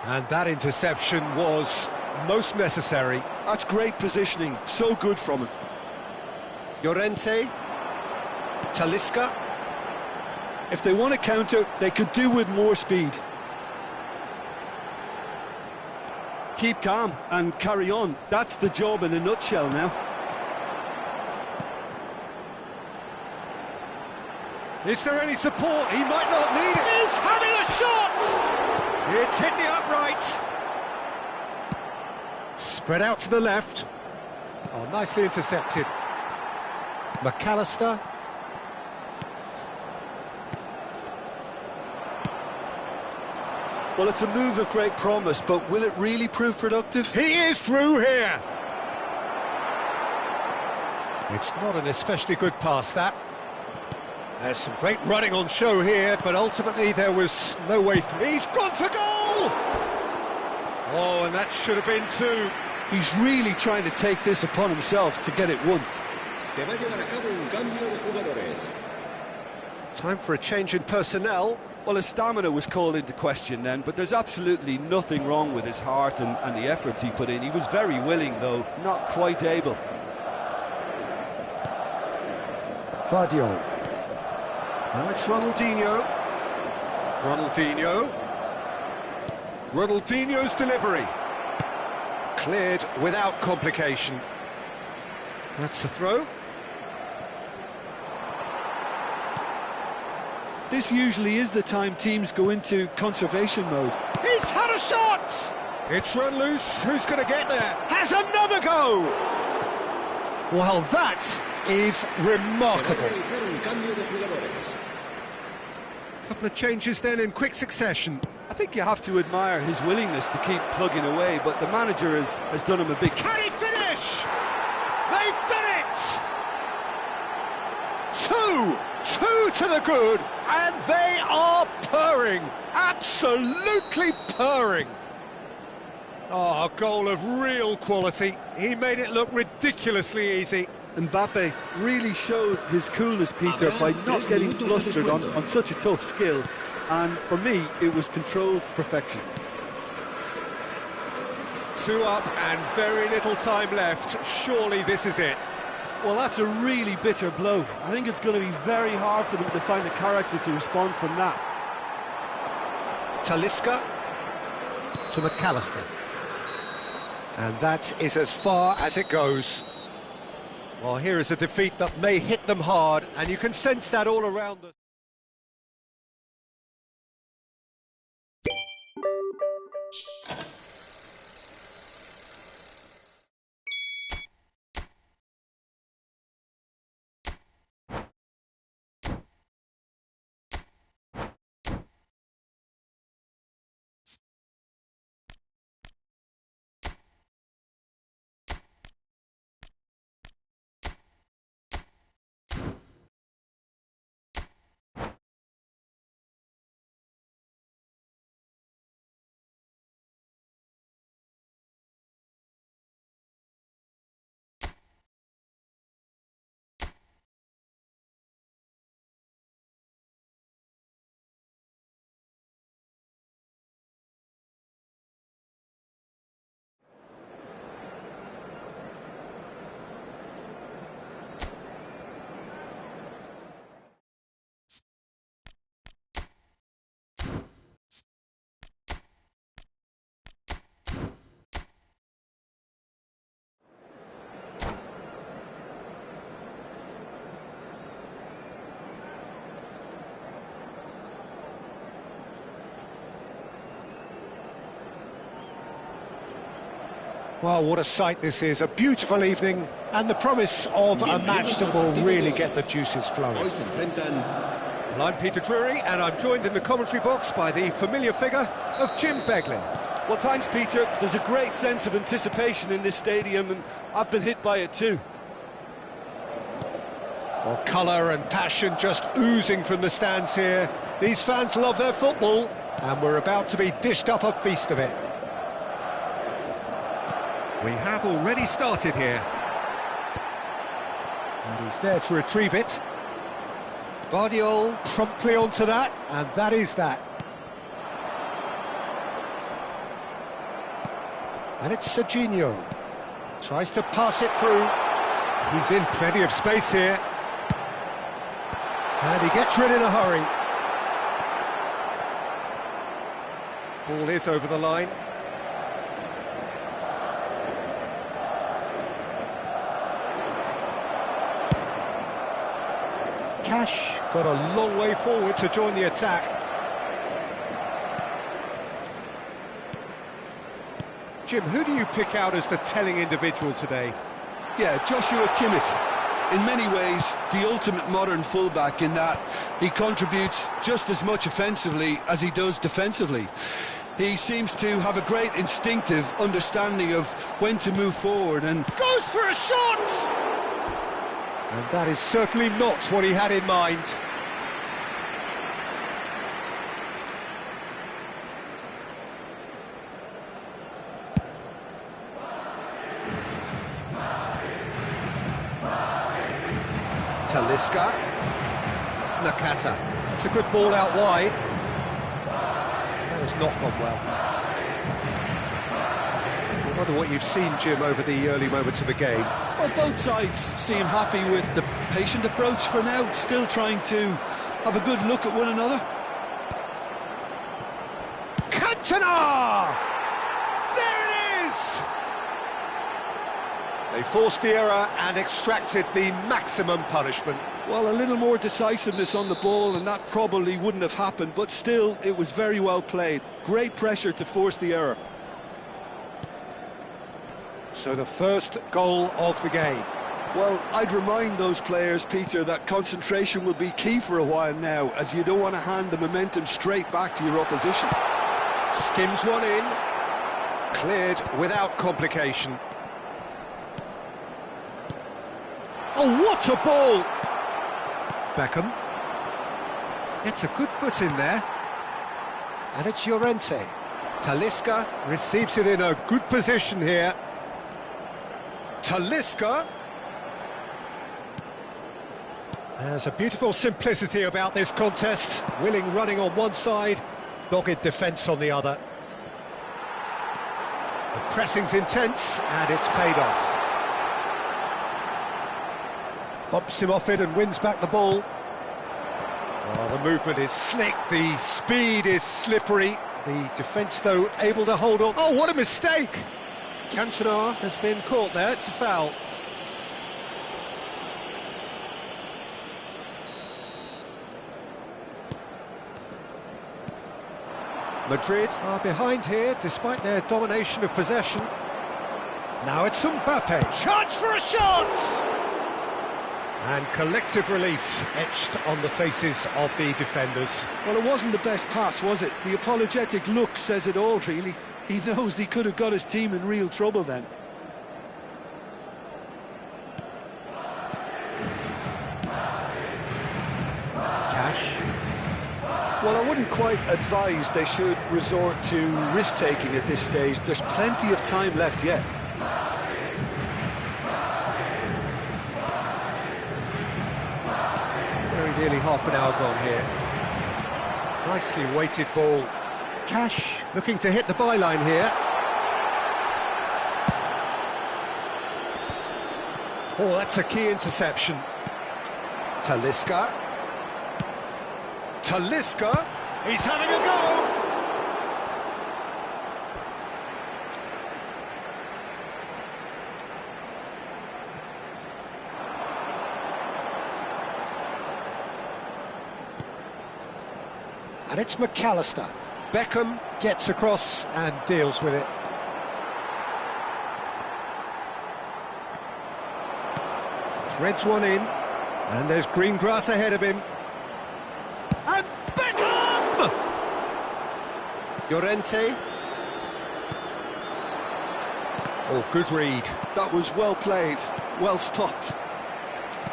And that interception was most necessary.
That's great positioning, so good from him.
Llorente, Talisca.
If they want to counter, they could do with more speed. Keep calm and carry on. That's the job in a nutshell now.
Is there any support? He might not need it.
He's having a shot!
It's hit the upright. Spread out to the left. Oh, nicely intercepted. McAllister.
Well, it's a move of great promise, but will it really prove productive?
He is through here. It's not an especially good pass, that. There's some great running on show here, but ultimately there was no way through. He's gone for goal! Oh, and that should have been two.
He's really trying to take this upon himself to get it won.
Se va a llevar a cabo un cambio de jugadores.
Time for a change in personnel.
Well, his stamina was called into question then, but there's absolutely nothing wrong with his heart and the efforts he put in. He was very willing, though, not quite able.
Vardiol. Now it's Ronaldinho. Ronaldinho's delivery. Cleared without complication. That's the throw.
This usually is the time teams go into conservation mode.
He's had a shot! It's run loose. Who's going to get there? Has another go! Well, that is
Se va a
remarkable.
realizar un cambio de jugadores.
Couple of changes then in quick succession.
I think you have to admire his willingness to keep plugging away, but the manager has done him a big...
Can he finish? They've done it! Two to the good, and they are purring, absolutely purring. Oh, a goal of real quality. He made it look ridiculously easy.
Mbappe really showed his coolness, Peter, by not getting flustered on such a tough skill. And for me, it was controlled perfection.
2 up and very little time left. Surely this is it.
Well, that's a really bitter blow. I think it's going to be very hard for them to find the character to respond from that.
Talisca to McAllister. And that is as far as it goes. Well, here is a defeat that may hit them hard, and you can sense that all around them. Well, what a sight this is. A beautiful evening and the promise of a match that will really get the juices flowing.
Hoy se enfrentan.
Well, I'm Peter Drury, and I'm joined in the commentary box by the familiar figure of Jim Beglin.
Well, thanks, Peter. There's a great sense of anticipation in this stadium, and I've been hit by it too.
Well, colour and passion just oozing from the stands here. These fans love their football. And we're about to be dished up a feast of it.
We have already started here.
And he's there to retrieve it. Guardiola promptly onto that, and that is that. And it's Serginho. Tries to pass it through. He's in plenty of space here. And he gets rid in a hurry.
Ball is over the line.
Cash got a long way forward to join the attack.
Jim, who do you pick out as the telling individual today?
Yeah, Joshua Kimmich. In many ways, the ultimate modern fullback in that he contributes just as much offensively as he does defensively. He seems to have a great instinctive understanding of when to move forward and
Goes for a shot! And that is certainly not what he had in mind.
Talisca. Nakata.
It's a good ball out wide. That has not gone well.
I wonder what you've seen, Jim, over the early moments of the game.
well, both sides seem happy with the patient approach for now, still trying to have a good look at one another.
Cantona! There it is! They forced the error and extracted the maximum punishment.
Well, a little more decisiveness on the ball and that probably wouldn't have happened, but still, it was very well played. Great pressure to force the error.
So the first goal of the game.
Well, I'd remind those players, Peter, that concentration will be key for a while now, as you don't want to hand the momentum straight back to your opposition.
Skims one in. Cleared without complication.
Oh, what a ball!
Beckham. It's a good foot in there.
And it's Llorente.
Talisca.
Receives it in a good position here.
Talisca.
There's a beautiful simplicity about this contest. Willing running on one side, dogged defence on the other. The pressing's intense, and it's paid off. Bumps him off it and wins back the ball. Oh, the movement is slick, the speed is slippery. The defence, though, able to hold on. Oh, what a mistake!
Cantona has been caught there, it's a foul.
Madrid are behind here, despite their domination of possession. Now it's Mbappe. Chance for a shot! And collective relief etched on the faces of the defenders.
Well, it wasn't the best pass, was it? The apologetic look says it all, really. He knows he could have got his team in real trouble then.
Cash.
Well, I wouldn't quite advise they should resort to risk-taking at this stage. There's plenty of time left yet.
Very nearly half an hour gone here. Nicely weighted ball. Cash looking to hit the byline here. Oh, that's a key interception.
Talisca. Talisca.
He's having a go! And it's McAllister. Beckham gets across and deals with it. Threads one in, and there's green grass ahead of him. And Beckham!
Llorente.
Oh, good read.
That was well played, well stopped.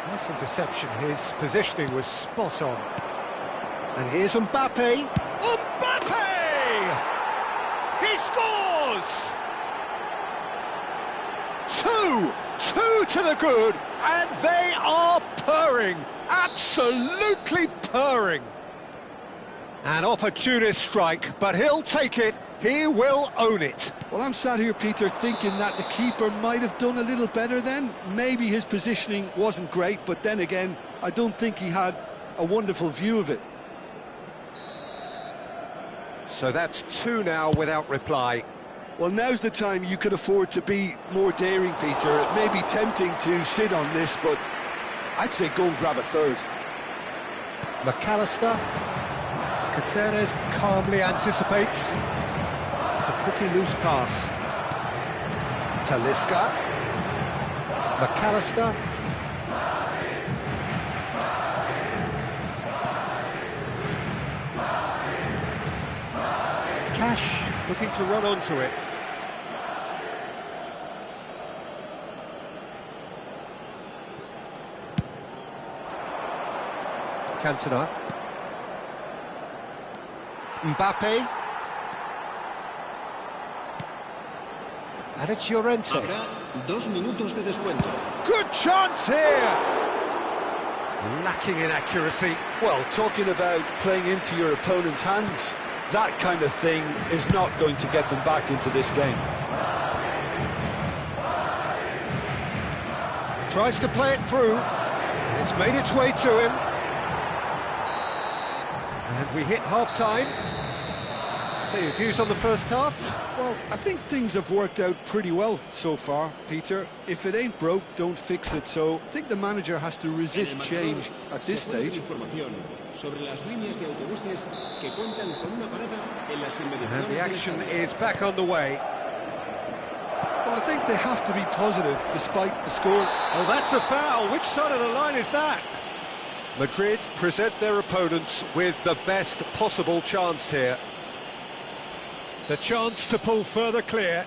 Nice interception. His positioning was spot on. And here's Mbappe. Mbappe! Two to the good, and they are purring, absolutely purring. An opportunist strike, but he'll take it, he will own it.
Well, I'm sat here, Peter, thinking that the keeper might have done a little better then. Maybe his positioning wasn't great, but then again, I don't think he had a wonderful view of it.
So that's two now without reply.
Well, now's the time you could afford to be more daring, Peter. It may be tempting to sit on this, but I'd say go and grab a third.
McAllister. Caceres calmly anticipates. It's a pretty loose pass. Talisca. McAllister. Cash looking to run onto it. Cantona. Mbappe. And it's Llorente.
Habrá 2 minutos de descuento.
Good chance here! Lacking in accuracy.
Well, talking about playing into your opponent's hands, that kind of thing is not going to get them back into this game.
Tries to play it through. It's made its way to him. And we hit half-time. So your views on the first half?
Well, I think things have worked out pretty well so far, Peter. If it ain't broke, don't fix it. So I think the manager has to resist change at this stage.
And the action is back on the way.
Well, I think they have to be positive despite the score.
Oh, that's a foul. Which side of the line is that? Madrid present their opponents with the best possible chance here. The chance to pull further clear.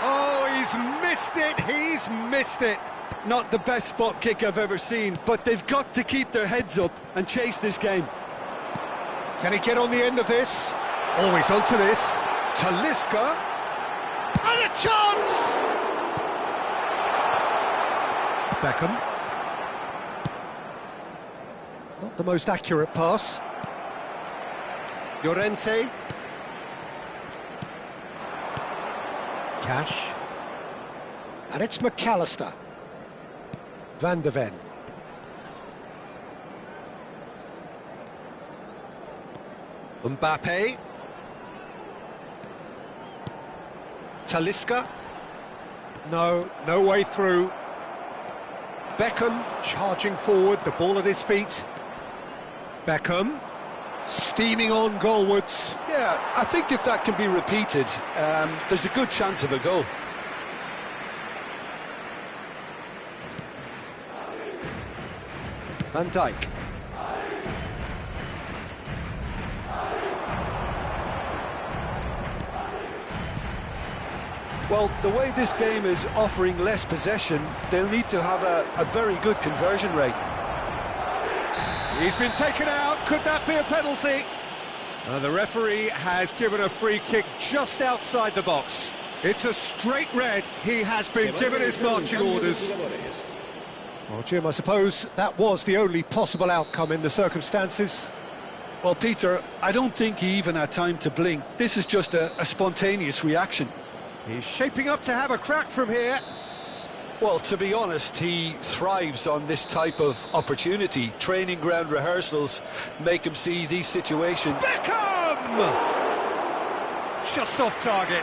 Oh, he's missed it.
Not the best spot kick I've ever seen, but they've got to keep their heads up and chase this game.
Can he get on the end of this? Always onto this. Talisca. And a chance! Beckham. Not the most accurate pass. Llorente. Cash. And it's McAllister. Van de Ven. Mbappe. Talisca. No way through. Beckham charging forward, the ball at his feet. Beckham steaming on goalwards.
Yeah, I think if that can be repeated, there's a good chance of a goal.
Van Dijk.
Well, the way this game is offering less possession, they'll need to have a very good conversion rate.
He's been taken out. Could that be a penalty? The referee has given a free kick just outside the box. It's a straight red. He has been given his marching orders. Well, Jim, I suppose that was the only possible outcome in the circumstances.
Well, Peter, I don't think he even had time to blink. This is just a spontaneous reaction.
He's shaping up to have a crack from here.
Well, to be honest, he thrives on this type of opportunity. Training ground rehearsals make him see these situations.
Beckham! Just off target.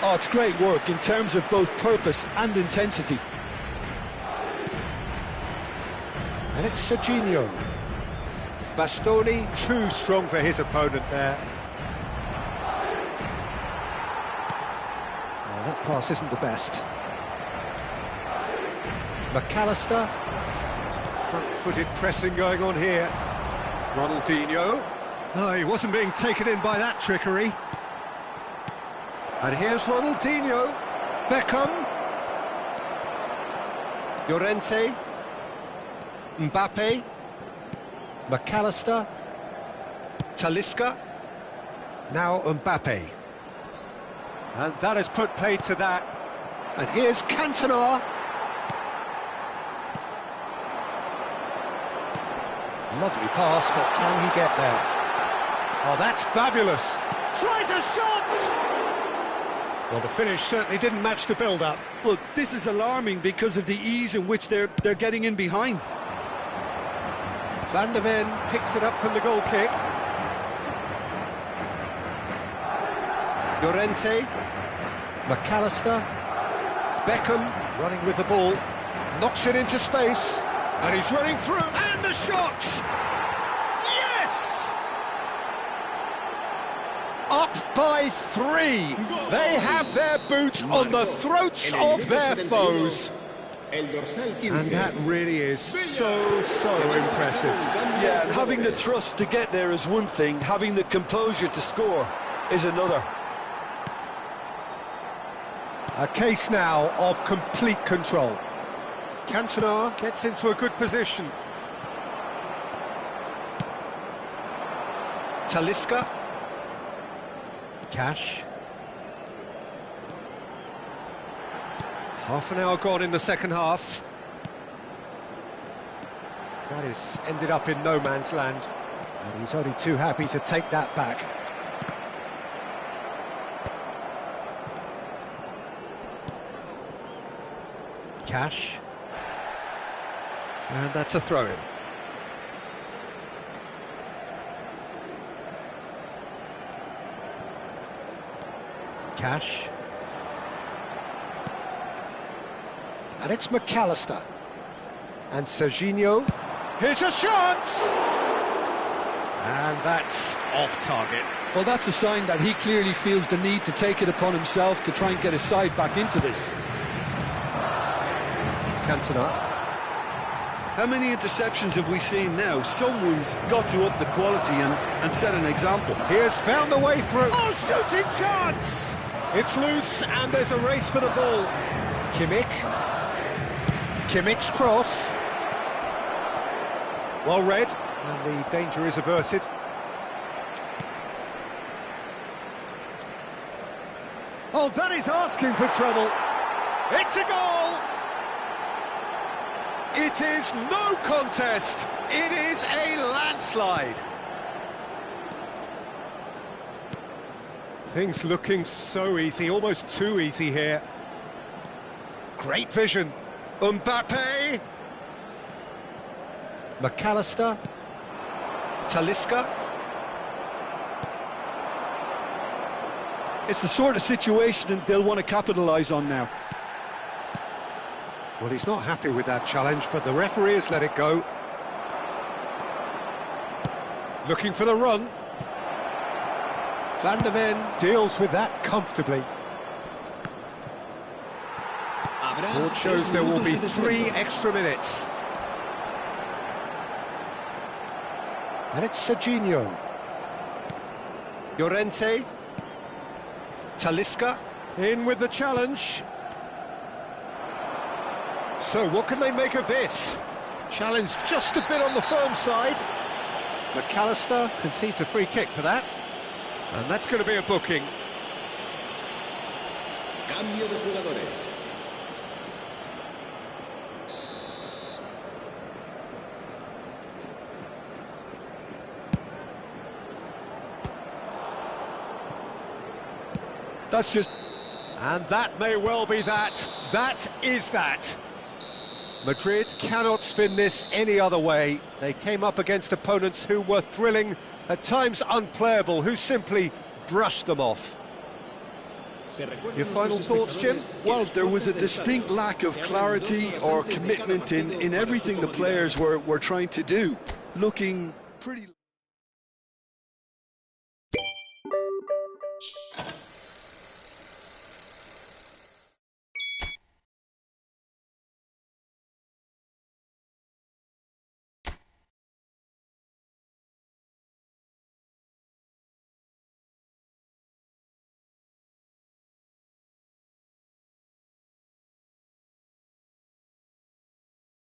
Oh, it's great work in terms of both purpose and intensity.
And it's Serginho. Bastoni too strong for his opponent there. That pass isn't the best. McAllister. Front-footed pressing going on here. Ronaldinho. No, he wasn't being taken in by that trickery. And here's Ronaldinho. Beckham. Llorente. Mbappe. McAllister. Talisca.
Now Mbappe. And that has put paid to that. And here's Cantona. Lovely pass, but can he get there? Oh, that's fabulous. Tries a shot! Well, the finish certainly didn't match the build-up.
Look, this is alarming because of the ease in which they're getting in behind.
Van der Ven picks it up from the goal kick. Llorente, McAllister, Beckham running with the ball, knocks it into space, and he's running through, and the shot! Yes! Up by 3. They have their boot on the throats of their foes. And that really is so impressive.
Yeah, and having the thrust to get there is one thing, having the composure to score is another.
A case now of complete control. Cantona gets into a good position. Talisca. Cash. Half an hour gone in the second half. That is ended up in no man's land. And he's only too happy to take that back. Cash. And that's a throw-in. Cash. And it's McAllister. And Serginho. Here's a chance! And that's off target.
Well, that's a sign that he clearly feels the need to take it upon himself to try and get his side back into this.
Cantona.
How many interceptions have we seen now? Someone's got to up the quality and set an example.
He has found the way through. Oh, shooting chance! It's loose, and there's a race for the ball. Kimmich. Kimmich's cross. Well read, and the danger is averted. Oh, that is asking for trouble. It's a goal! It is no contest. It is a landslide. Things looking so easy, almost too easy here. Great vision. Mbappe. McAllister. Talisca.
It's the sort of situation that they'll want to capitalise on now.
Well, he's not happy with that challenge, but the referee has let it go. Looking for the run. Van der Ven deals with that comfortably. Board shows there will be 3 extra minutes. And it's Serginho. Llorente. Talisca. In with the challenge. So what can they make of this? Challenge just a bit on the firm side. McAllister concedes a free kick for that. And that's going to be a booking.
Cambio de jugadores.
That's just...
And that may well be that. That is that. Madrid cannot spin this any other way. They came up against opponents who were thrilling, at times unplayable, who simply brushed them off. Your final thoughts, Jim?
Well, there was a distinct lack of clarity or commitment in everything the players were trying to do. Looking pretty...